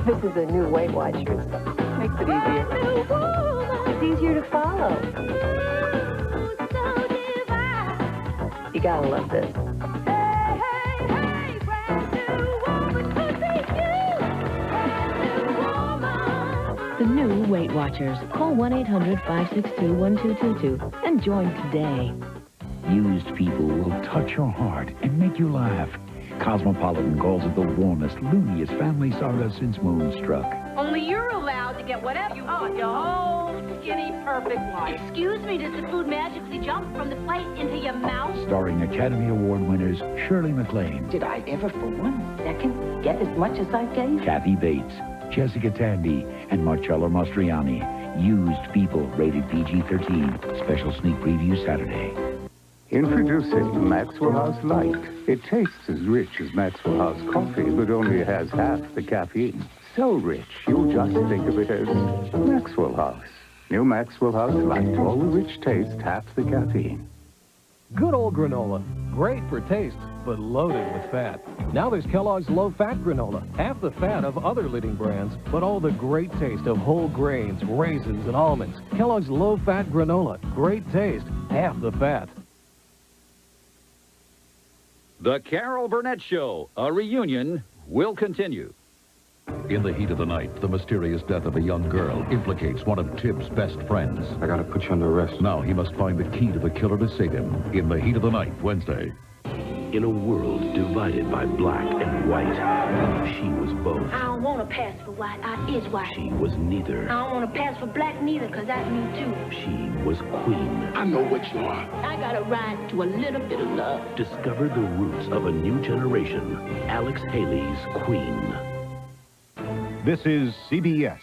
This is a new Weight Watchers. Makes it easier. It's easier to follow. You gotta love this. The new Weight Watchers. Call 1-800-562-1222 and join today. Used people will touch your heart and make you laugh. Cosmopolitan calls it the warmest, looniest family saga since Moonstruck. Only you're allowed to get whatever you want, your whole skinny, perfect life. Excuse me, does the food magically jump from the plate into your mouth? Starring Academy Award winners Shirley MacLaine, Did I ever for 1 second get as much as I gave? Kathy Bates, Jessica Tandy, and Marcello Mastroianni. Used People, rated PG-13. Special sneak preview Saturday. Introducing Maxwell House Light. It tastes as rich as Maxwell House coffee, but only has half the caffeine. So rich, you'll just think of it as Maxwell House. New Maxwell House Light. All the rich taste, half the caffeine. Good old granola. Great for taste, but loaded with fat. Now there's Kellogg's low-fat granola. Half the fat of other leading brands, but all the great taste of whole grains, raisins, and almonds. Kellogg's low-fat granola. Great taste, half the fat. The Carol Burnett Show, a reunion, will continue. In the heat of the night, the mysterious death of a young girl implicates one of Tib's best friends. I gotta put you under arrest. Now he must find the key to the killer to save him. In the heat of the night, Wednesday. In a world divided by black and white, she was both. I don't want to pass for white. I is white. She was neither. I don't want to pass for black neither, because that's me too. She was queen. I know what you are. I got a right to a little bit of love. Discover the roots of a new generation. Alex Haley's Queen. This is CBS.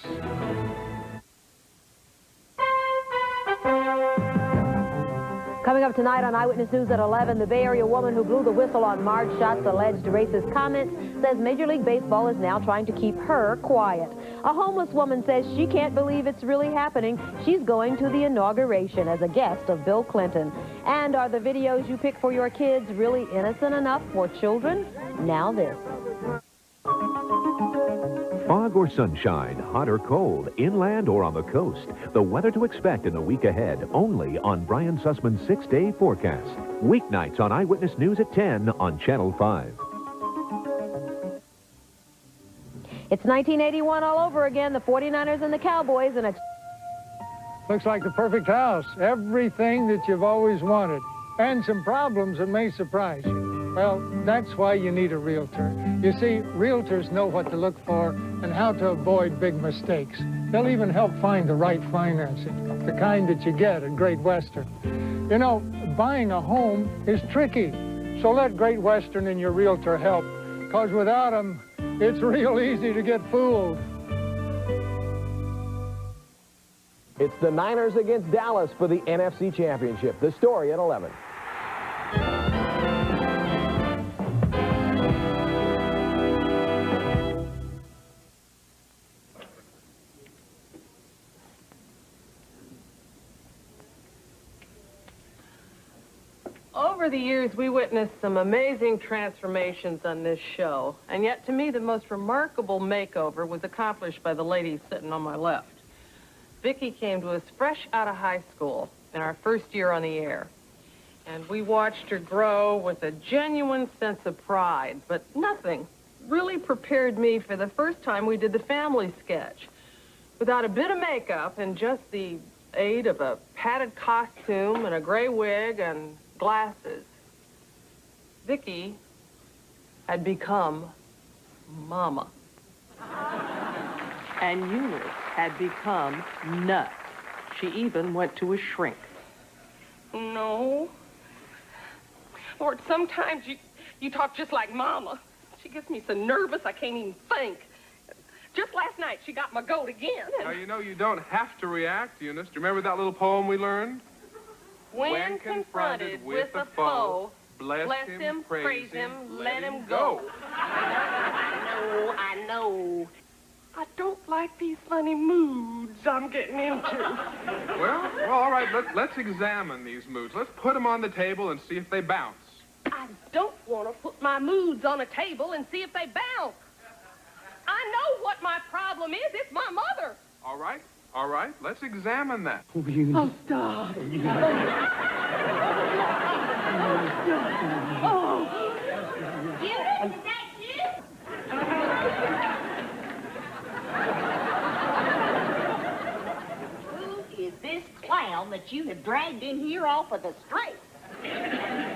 Coming up tonight on Eyewitness News at 11, the Bay Area woman who blew the whistle on Marge Schott's alleged racist comments says Major League Baseball is now trying to keep her quiet. A homeless woman says she can't believe it's really happening. She's going to the inauguration as a guest of Bill Clinton. And are the videos you pick for your kids really innocent enough for children? Now this. Fog or sunshine, hot or cold, inland or on the coast. The weather to expect in the week ahead, only on Brian Sussman's 6-day forecast. Weeknights on Eyewitness News at 10 on Channel 5. It's 1981 all over again, the 49ers and the Cowboys, and it's... Looks like the perfect house. Everything that you've always wanted. And some problems that may surprise you. Well, that's why you need a realtor. You see, realtors know what to look for and how to avoid big mistakes. They'll even help find the right financing, the kind that you get at Great Western. You know, buying a home is tricky, so let Great Western and your realtor help, because without them, it's real easy to get fooled. It's the Niners against Dallas for the NFC Championship. The story at 11. Over the years, we witnessed some amazing transformations on this show, and yet to me, the most remarkable makeover was accomplished by the lady sitting on my left. Vicki came to us fresh out of high school in our first year on the air, and we watched her grow with a genuine sense of pride, but nothing really prepared me for the first time we did the family sketch. Without a bit of makeup and just the aid of a padded costume and a gray wig and glasses, Vicki had become Mama. And Eunice had become nuts. She even went to a shrink. No. Lord, sometimes you talk just like Mama. She gets me so nervous I can't even think. Just last night, she got my goat again. Now, you know you don't have to react, Eunice. Do you remember that little poem we learned? When confronted with a foe, bless him, praise him, let him go. I know. I don't like these funny moods I'm getting into. Well, all right, let's examine these moods. Let's put them on the table and see if they bounce. I don't want to put my moods on a table and see if they bounce. I know what my problem is. It's my mother. All right, let's examine that. Oh, stop. Oh. Eunice, is that you? Who is this clown that you have dragged in here off of the street?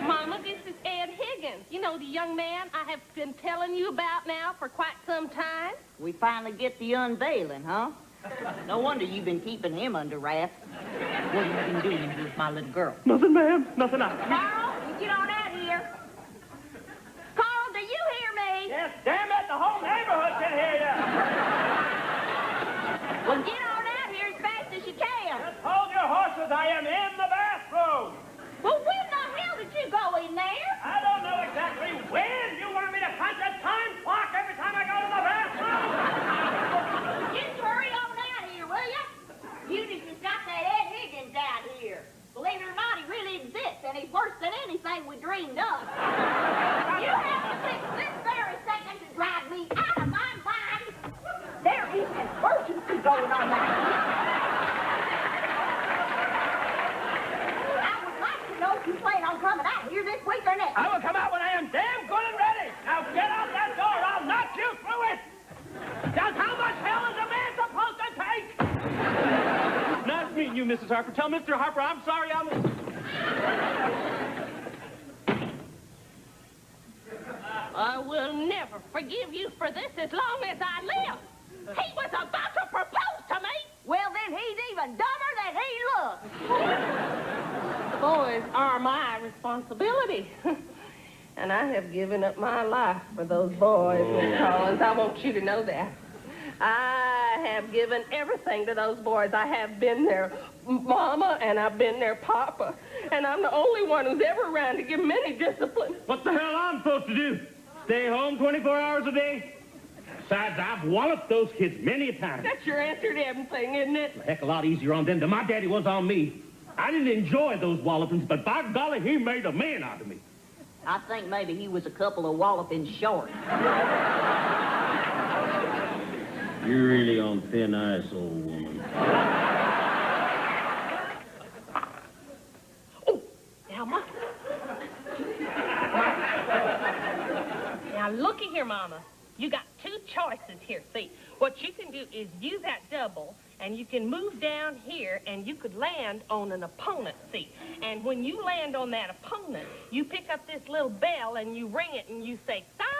Mama, this is Ed Higgins. You know the young man I have been telling you about now for quite some time? We finally get the unveiling, huh? No wonder you've been keeping him under wraps. What have you been doing with my little girl? Nothing, ma'am. Nothing. Carl, you get on out here. Carl, do you hear me? Yes, damn it, the whole neighborhood can hear you. Well, get on out here as fast as you can. Just hold your horses, I am in the bathroom. Well, when the hell did you go in there? I don't know exactly when. You want me to punch a time clock every time I go to the bathroom? Just hurry on out here, will you? You just got that Ed Higgins out here. Believe it or not, he really exists, and he's worse than anything we dreamed of. You have to fix this very second to drive me out of my mind. There is an emergency going on out here. I would like to know if you plan on coming out here this week or next. I will come out when I am damn good and ready. Now get out that door, I'll knock you through it. Just how much hell is a man supposed to take? Nice meeting you, Mrs. Harper. Tell Mr. Harper I'm sorry I will never forgive you for this as long as I live. He was about to propose to me. Well, then he's even dumber than he looks. Boys are my responsibility. And I have given up my life for those boys, Miss Collins. I want you to know that. I have given everything to those boys. I have been their mama, and I've been their papa. And I'm the only one who's ever around to give them any discipline. What the hell I'm supposed to do? Stay home 24 hours a day? Besides, I've walloped those kids many a time. That's your answer to everything, isn't it? A heck of a lot easier on them than my daddy was on me. I didn't enjoy those wallopings, but by golly, he made a man out of me. I think maybe he was a couple of wallopings short. You're really on thin ice, old woman. Now, looky here, Mama. You got two choices here. See, what you can do is use that double, and you can move down here, and you could land on an opponent, see. And when you land on that opponent, you pick up this little bell, and you ring it, and you say, sorry.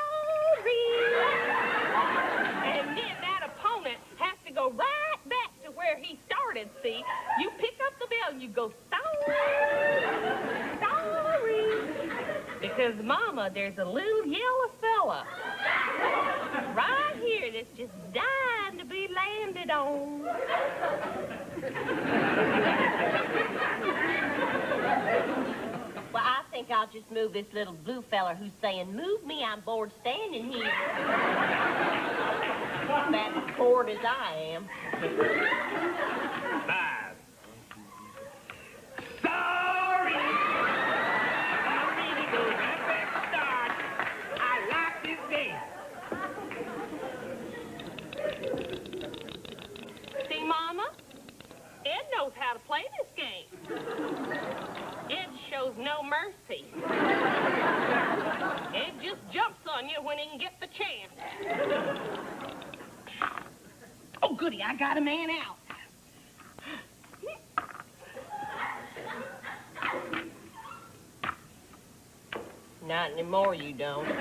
And then that opponent has to go right back to where he started, see. You pick up the bell, and you go, sorry. Because, Mama, there's a little yellow fella right here that's just dying to be landed on. Well, I think I'll just move this little blue fella who's saying, move me, I'm bored standing here. That's bored as I am. 5. Sorry! See, Mama? Ed knows how to play this game. Ed shows no mercy. Ed just jumps on you when he can get the chance. Oh, goody, I got a man out. Not anymore, you don't. Sorry.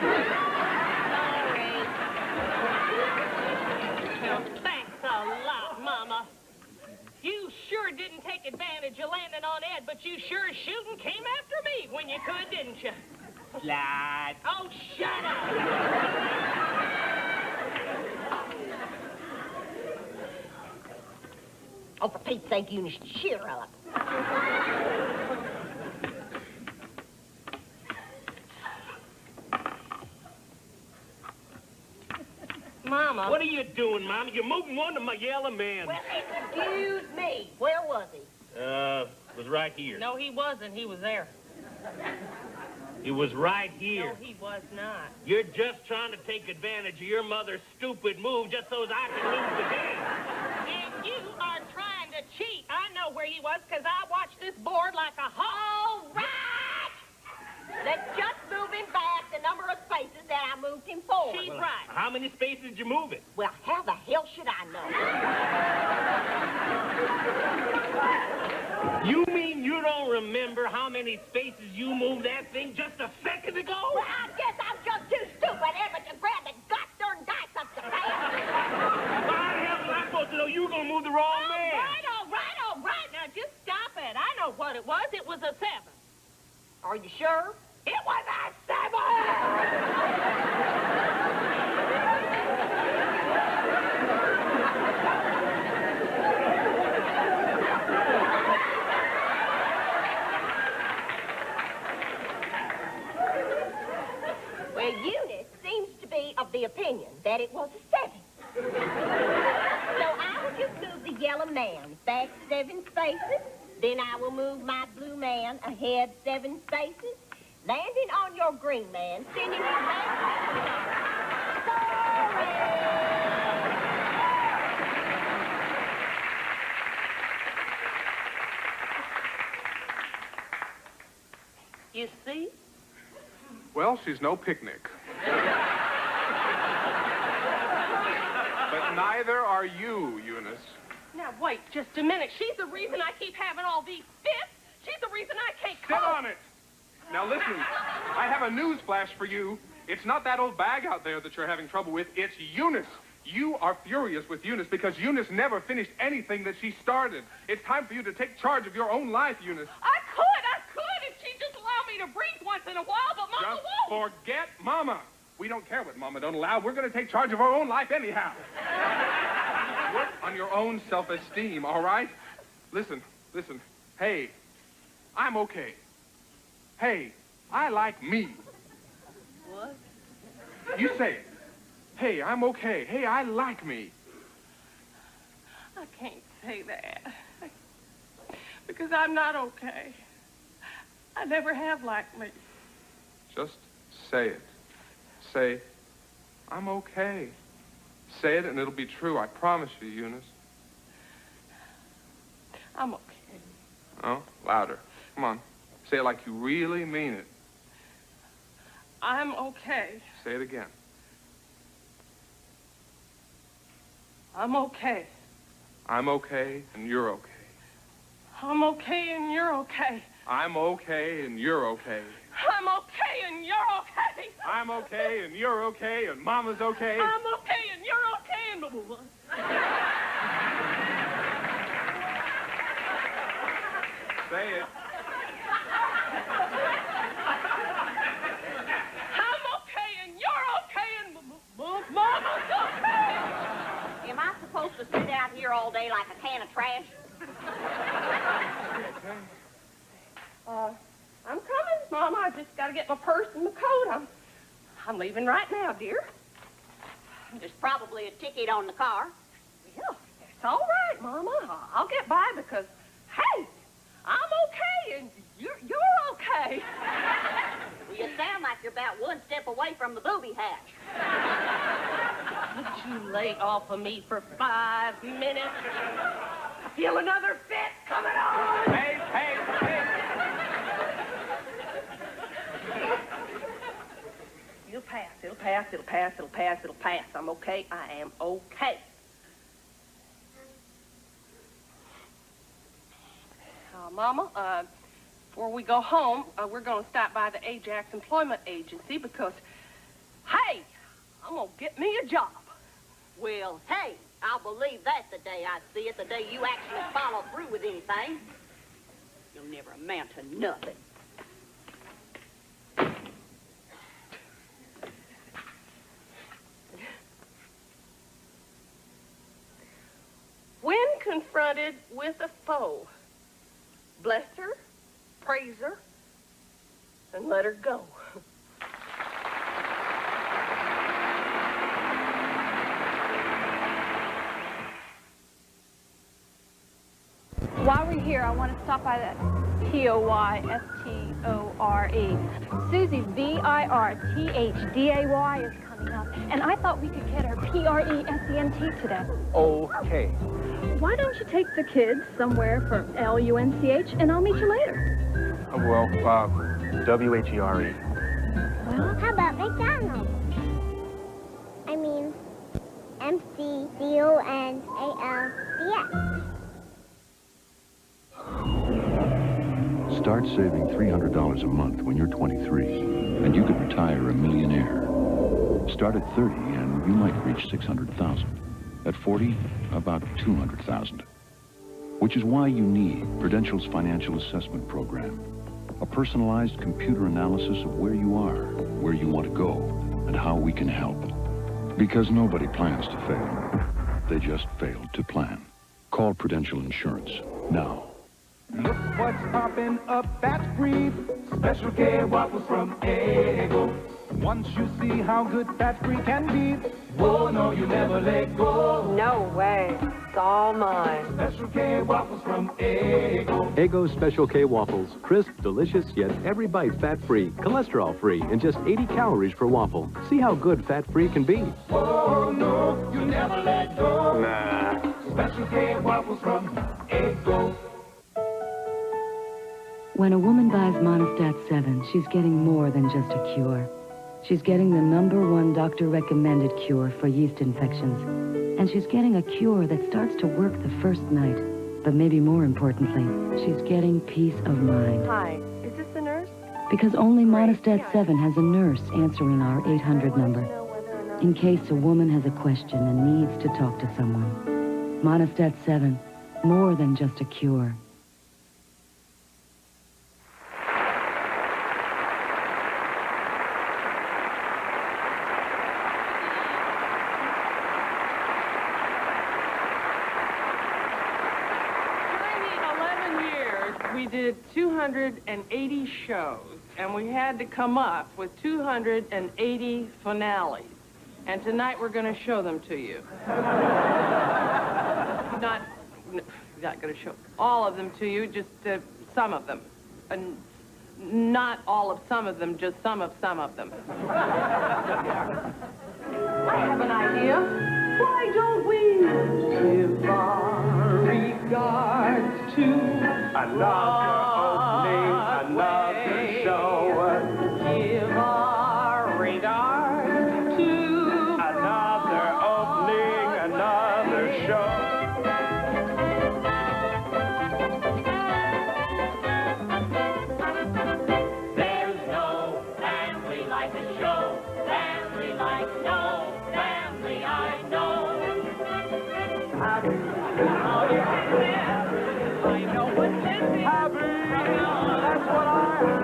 Well, thanks a lot, Mama. You sure didn't take advantage of landing on Ed, but you sure as shooting came after me when you could, didn't you? Slide. Oh, shut up! Oh, for Pete's sake, Eunice, cheer up. Mama. What are you doing, Mama? You're moving one of my yellow men. Well, excuse me. Where was he? Was right here. No, he wasn't. He was there. He was right here. No, he was not. You're just trying to take advantage of your mother's stupid move just so as I can lose the game. And you are trying to cheat. I know where he was because I watched this board like a hawk. All right! Let's just move him back the number of spaces that I moved him forward. She's right. How many spaces did you move it? Well, how the hell should I know? You mean you don't remember how many spaces you moved that thing just a second ago? Well, I guess I'm just too stupid ever to grab the goddamn dice up the past. How the hell am I supposed to know you were going to move the wrong man? All right. Now, just stop it. I know what it was. It was a 7. Are you sure? It was a 7! Well, Eunice seems to be of the opinion that it was a 7. So I will just move the yellow man back 7 spaces. Then I will move my blue man ahead 7 spaces. Landing on your green man, sending him back. You see? Well, she's no picnic. But neither are you, Eunice. Now, wait just a minute. She's the reason I keep having all these fits. She's the reason I can't Sit on it. Now listen, I have a news flash for you. It's not that old bag out there that you're having trouble with. It's Eunice. You are furious with Eunice because Eunice never finished anything that she started. It's time for you to take charge of your own life, Eunice. I could if she'd just allow me to breathe once in a while, but Mama Just won't. forget Mama. We don't care what Mama don't allow. We're going to take charge of our own life anyhow. Work on your own self-esteem, all right? Listen. Hey, I'm okay. Hey, I like me. What? You say it. Hey, I'm okay. Hey, I like me. I can't say that. Because I'm not okay. I never have liked me. Just say it. Say, I'm okay. Say it and it'll be true. I promise you, Eunice. I'm okay. Oh, louder. Come on. Say it like you really mean it. I'm okay. Say it again. I'm okay. I'm okay and you're okay. I'm okay and you're okay. I'm okay and you're okay. I'm okay and you're okay. I'm okay and you're okay and Mama's okay. I'm okay and you're okay and Say it. I'm okay and you're okay and Mama's okay. Am I supposed to sit out here all day like a can of trash? I'm coming, Mama. I just got to get my purse and my coat. I'm leaving right now, dear. There's probably a ticket on the car. Well, that's all right, Mama. I'll get by because, hey, I'm okay and you're okay. Well, you sound like you're about 1 step away from the booby hatch. Would you lay off of me for 5 minutes? I feel another fit coming on. Hey. It'll pass. I'm okay. I am okay. Mama, before we go home, we're going to stop by the Ajax Employment Agency because, hey, I'm going to get me a job. Well, hey, I'll believe that the day I see it, the day you actually follow through with anything. You'll never amount to nothing. When confronted with a foe, bless her, praise her, and let her go. While we're here, I want to stop by that T-O-Y-S-T-O-R-E. Susie, V-I-R-T-H-D-A-Y is coming up, and I thought we could get her P-R-E-S-E-N-T today. Okay. Why don't you take the kids somewhere for L-U-N-C-H, and I'll meet you later? Well, W-H-E-R-E. Well, how about McDonald's? I mean, M-C-D-O-N-A-L-D-S. Start saving $300 a month when you're 23, and you could retire a millionaire. Start at 30, and you might reach 600,000. At 40, about 200,000. Which is why you need Prudential's Financial Assessment Program. A personalized computer analysis of where you are, where you want to go, and how we can help. Because nobody plans to fail. They just failed to plan. Call Prudential Insurance now. Look what's popping up, that's free. Special K waffles from Eggo. Once you see how good fat-free can be, oh no, you never let go. No way. It's all mine. Special K waffles from Eggo. Eggo Special K waffles. Crisp, delicious, yet every bite fat-free, cholesterol-free, and just 80 calories per waffle. See how good fat-free can be. Oh no, you never let go. Nah. Special K waffles from Eggo. When a woman buys Monistat 7, she's getting more than just a cure. She's getting the #1 doctor-recommended cure for yeast infections. And she's getting a cure that starts to work the first night. But maybe more importantly, she's getting peace of mind. Hi, is this the nurse? Because only Monistat 7 has a nurse answering our 800 number. In case a woman has a question and needs to talk to someone. Monistat 7, more than just a cure. We did 280 shows, and we had to come up with 280 finales. And tonight we're going to show them to you. Not going to show all of them to you, just some of them. And not all of some of them, just some of them. I have an idea. Why don't we give our regards to another opening, another show? Give our regards to another opening, another show. There's no family like a show. Family like no family I know. I know what this is. That's what I heard.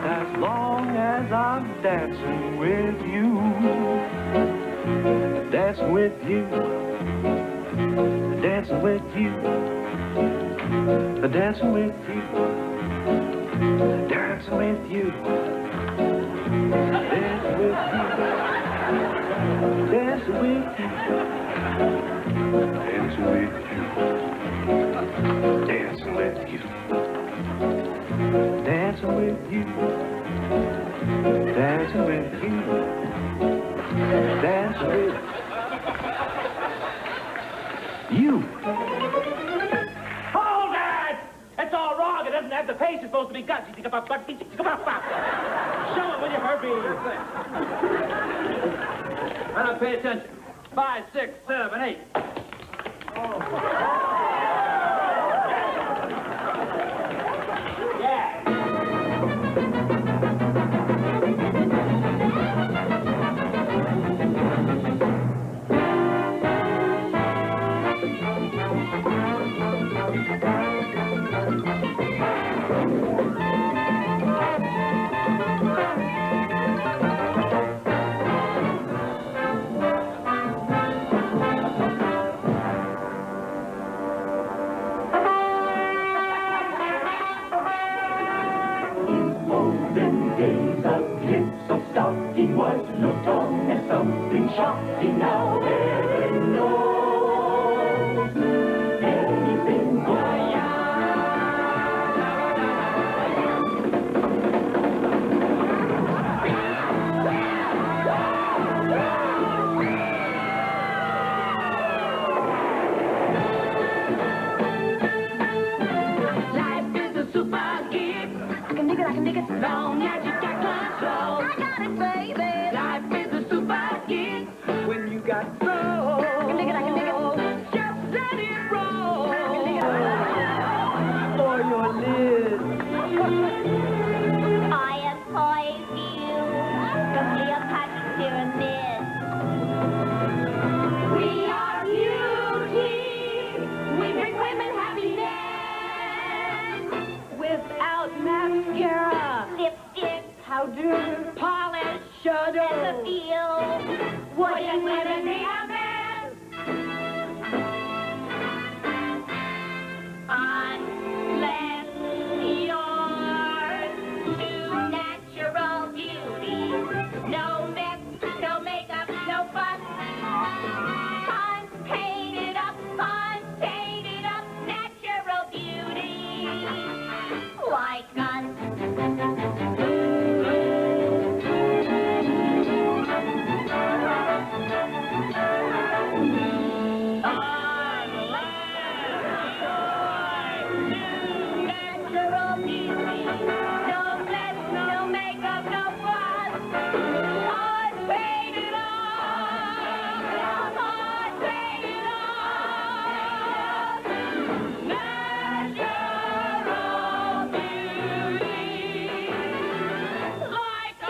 As long as I'm dancing with you, dancing with you, dancing with you, dancing with you, dancing with you, dancing with you, dancing with you, dancing with you, dancing with you, dancing with you, dancing with you. Hold it! It's all wrong. It doesn't have the pace it's supposed to be got. Show it, will you, Herbie? Right up, pay attention. 5, 6, 7, 8. shop, you know, never knows anything goes. Life is a super gig. I can dig it. Long as you got control. I got it, baby. Life is a super gig. When you got soul, I can dig it. just let it roll. For your lid. I have poised you from Cleopatra's pyramid. We are beauty. We bring women happiness. Without mascara, Lipstick, powder, polish, shadow, and the feel. wooden women be a mess. Unless you're too natural beauty. No mess, no makeup, no fuss. Painted up, natural beauty. Like us. Natural beauty. No mess, no makeup, no fuss. Unpainted up. Unpainted up. Natural beauty. Like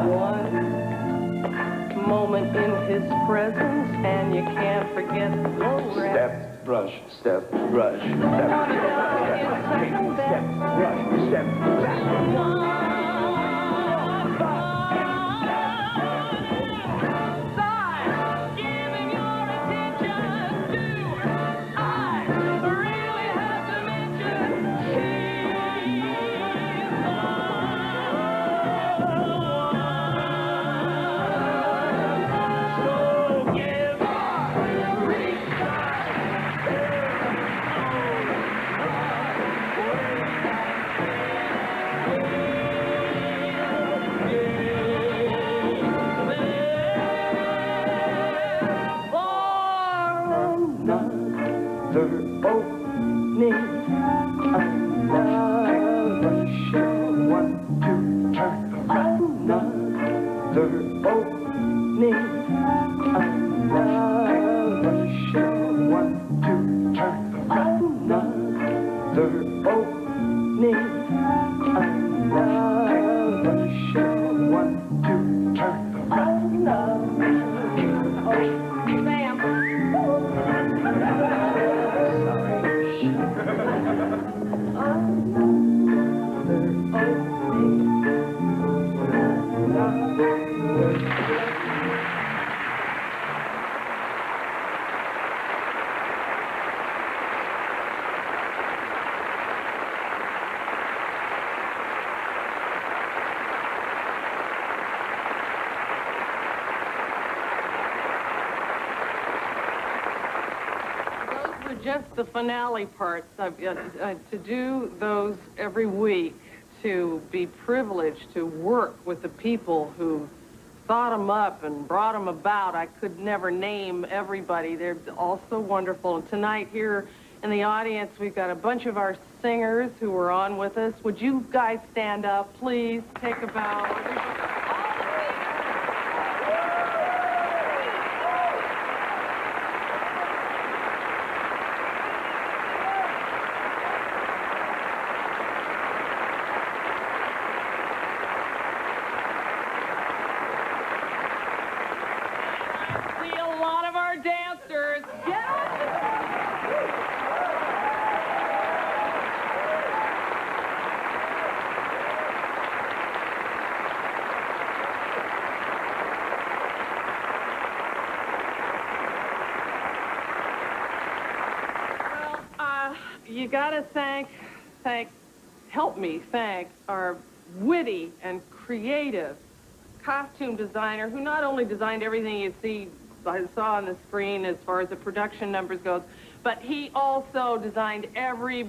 One moment in his presence, and you can't forget the rest. Step, brush, step, brush, step, step, brush, step, Giving your attention to, I really have to mention, so give another opening, another show, one, two, turn around, another opening, another show, one, two, turn around, another opening, another show, one, two, turn around, just the finale parts. To do those every week, to be privileged to work with the people who thought them up and brought them about. I could never name everybody. They're all so wonderful. And tonight here in the audience, we've got a bunch of our singers who are on with us. Would you guys stand up, please? Take a bow. Dancers, get up! you gotta help me thank our witty and creative costume designer who not only designed everything you saw on the screen as far as the production numbers goes, but he also designed every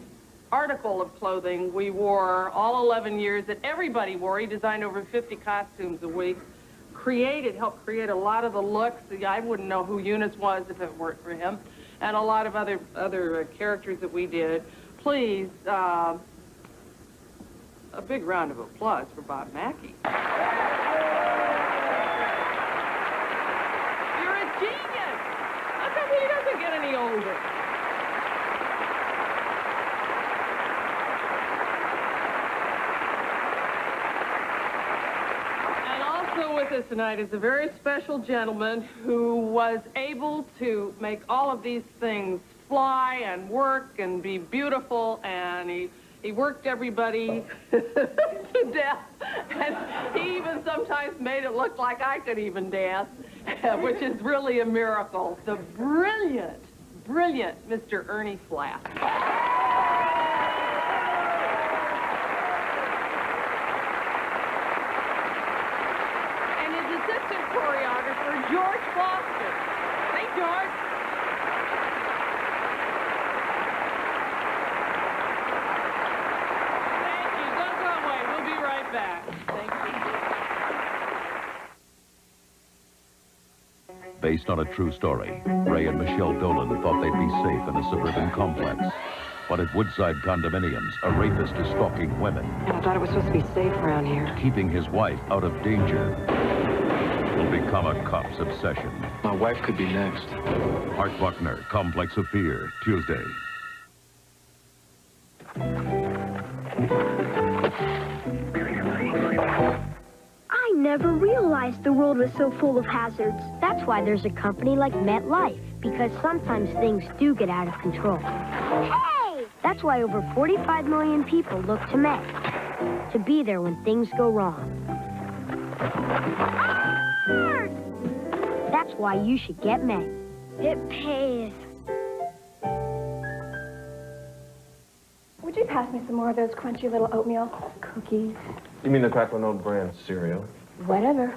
article of clothing we wore all 11 years that everybody wore. He designed over 50 costumes a week, helped create a lot of the looks. I wouldn't know who Eunice was if it weren't for him, and a lot of other characters that we did. Please, a big round of applause for Bob Mackey. You're a genius. How come he doesn't get any older? And also with us tonight is a very special gentleman who was able to make all of these things fly and work and be beautiful, and he worked everybody to death, and he even sometimes made it look like I could even dance, which is really a miracle. The brilliant, brilliant Mr. Ernie Flatt. And his assistant choreographer, George Foster. Hey, George. Back. Thank you. Based on a true story, Ray and Michelle Dolan thought they'd be safe in a suburban complex. But at Woodside condominiums, a rapist is stalking women. I thought it was supposed to be safe around here. Keeping his wife out of danger will become a cop's obsession. My wife could be next. Art Buckner, Complex of Fear, Tuesday. I never realized the world was so full of hazards. That's why there's a company like MetLife, because sometimes things do get out of control. Hey! That's why over 45 million people look to Met to be there when things go wrong. That's why you should get Met. It pays. Would you pass me some more of those crunchy little oatmeal cookies? You mean the Crackling Oat brand cereal? Whatever.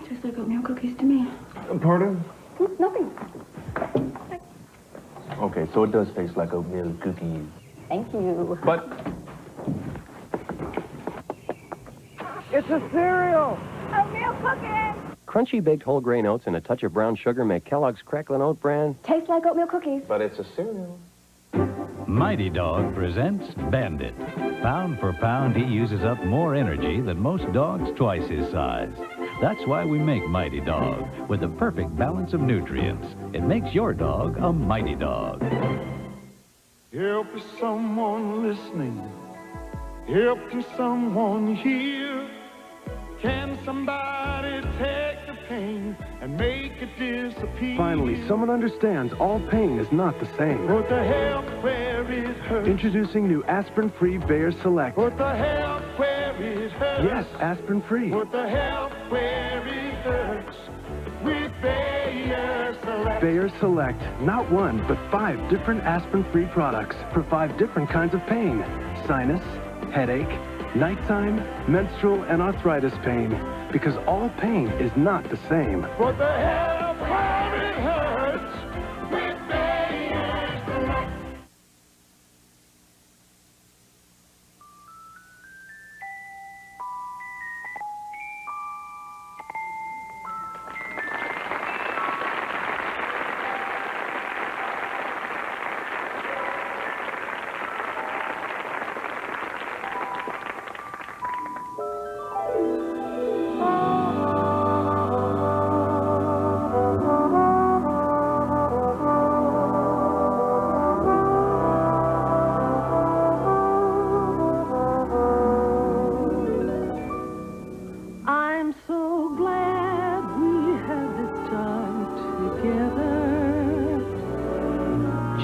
Tastes like oatmeal cookies to me. Pardon? Nothing. Okay, so it does taste like oatmeal cookies. Thank you. But... It's a cereal! Oatmeal cookies! Crunchy baked whole grain oats and a touch of brown sugar make Kellogg's Crackling Oat brand. Tastes like oatmeal cookies. But it's a cereal. Mighty Dog presents Bandit. Pound for pound, he uses up more energy than most dogs twice his size. That's why we make Mighty Dog, with the perfect balance of nutrients. It makes your dog a Mighty Dog. Help is someone listening. Help can someone hear. Can somebody take the pain and make it disappear? Finally, someone understands all pain is not the same. Put the help where it hurts. Introducing new aspirin-free Bayer Select. Put the help where it hurts. Yes, aspirin-free. Put the help where it hurts. With Bayer Select. Bayer Select. Not one, but 5 different aspirin-free products for 5 different kinds of pain. Sinus, headache, nighttime, menstrual, and arthritis pain. Because all pain is not the same. Put the help where it hurts. With Bayer Select.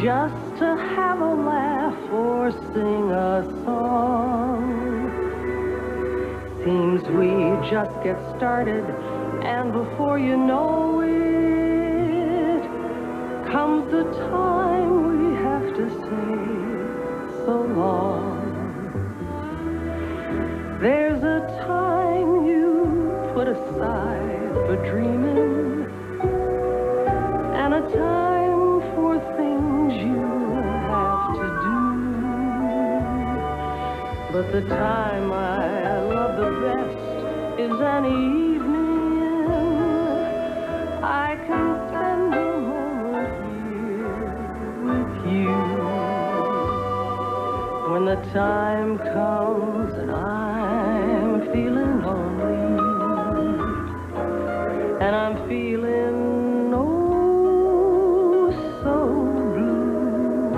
Just to have a laugh or sing a song. Seems we just get started, and before you know it, comes the time we have have to say so long. There's a time you put aside for dreaming, and a time for things you have to do. But the time I love the best is an evening I can spend a moment here with you. When the time comes and I'm feeling lonely, and I'm feeling oh so blue,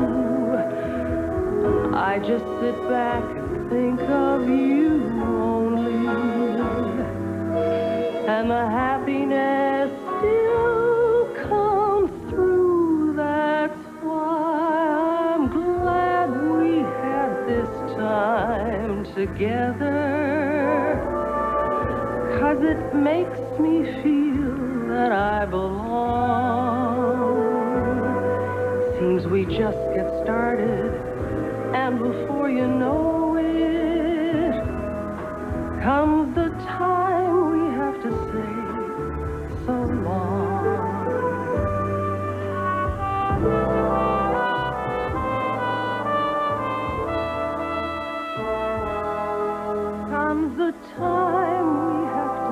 I just sit back and think of you only, and the happiness still comes through. That's why I'm glad we had this time together, 'cause it makes me feel that I belong. Seems we just get started, and before you know it, comes the time we have to say so long. Comes the time we have to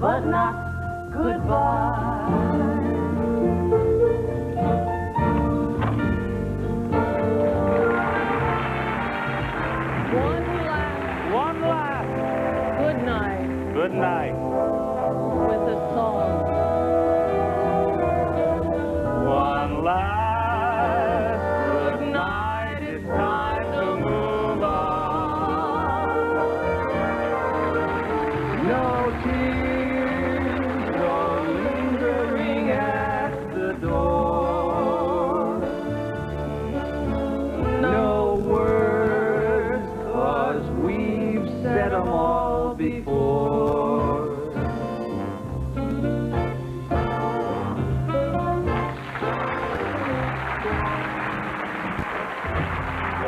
but not goodbye. One last good night. Good night. With a song. One last good night. It's time to move on. No tears, no lingering at the door. No words, 'cause we've said them all before.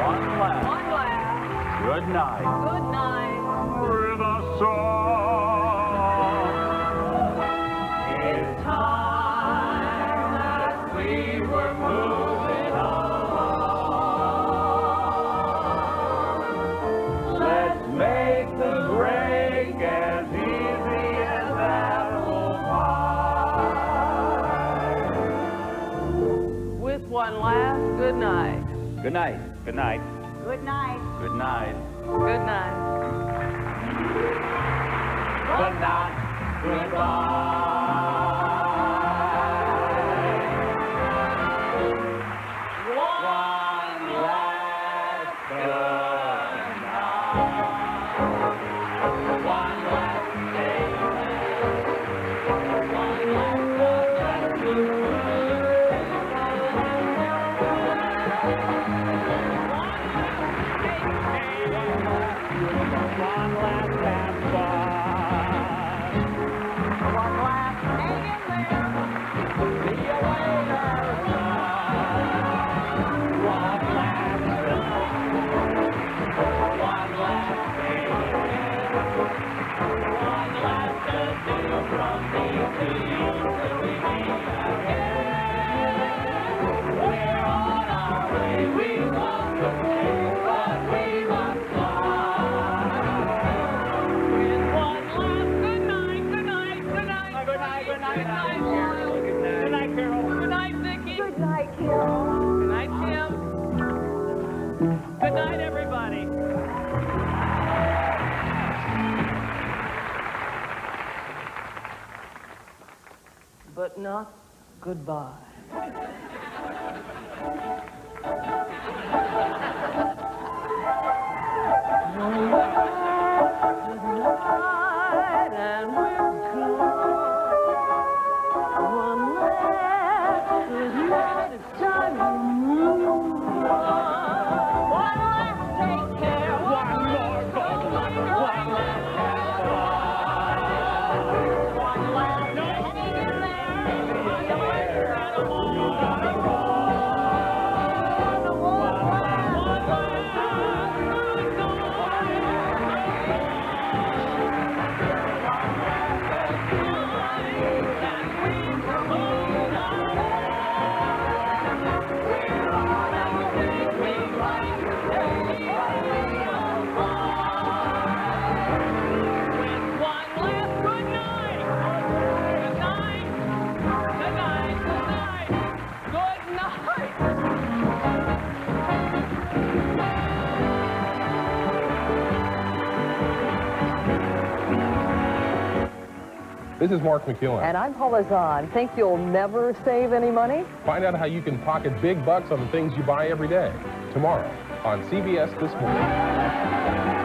One last good night. Good night. With a song. It's time that we were moving along. Let's make the break as easy as apple pie. Good night. Good night. Good night. Good night. Good night. Good night. Good night, everybody. But not goodbye. This is Mark McEwen. And I'm Paula Zahn. Think you'll never save any money? Find out how you can pocket big bucks on the things you buy every day. Tomorrow on CBS This Morning.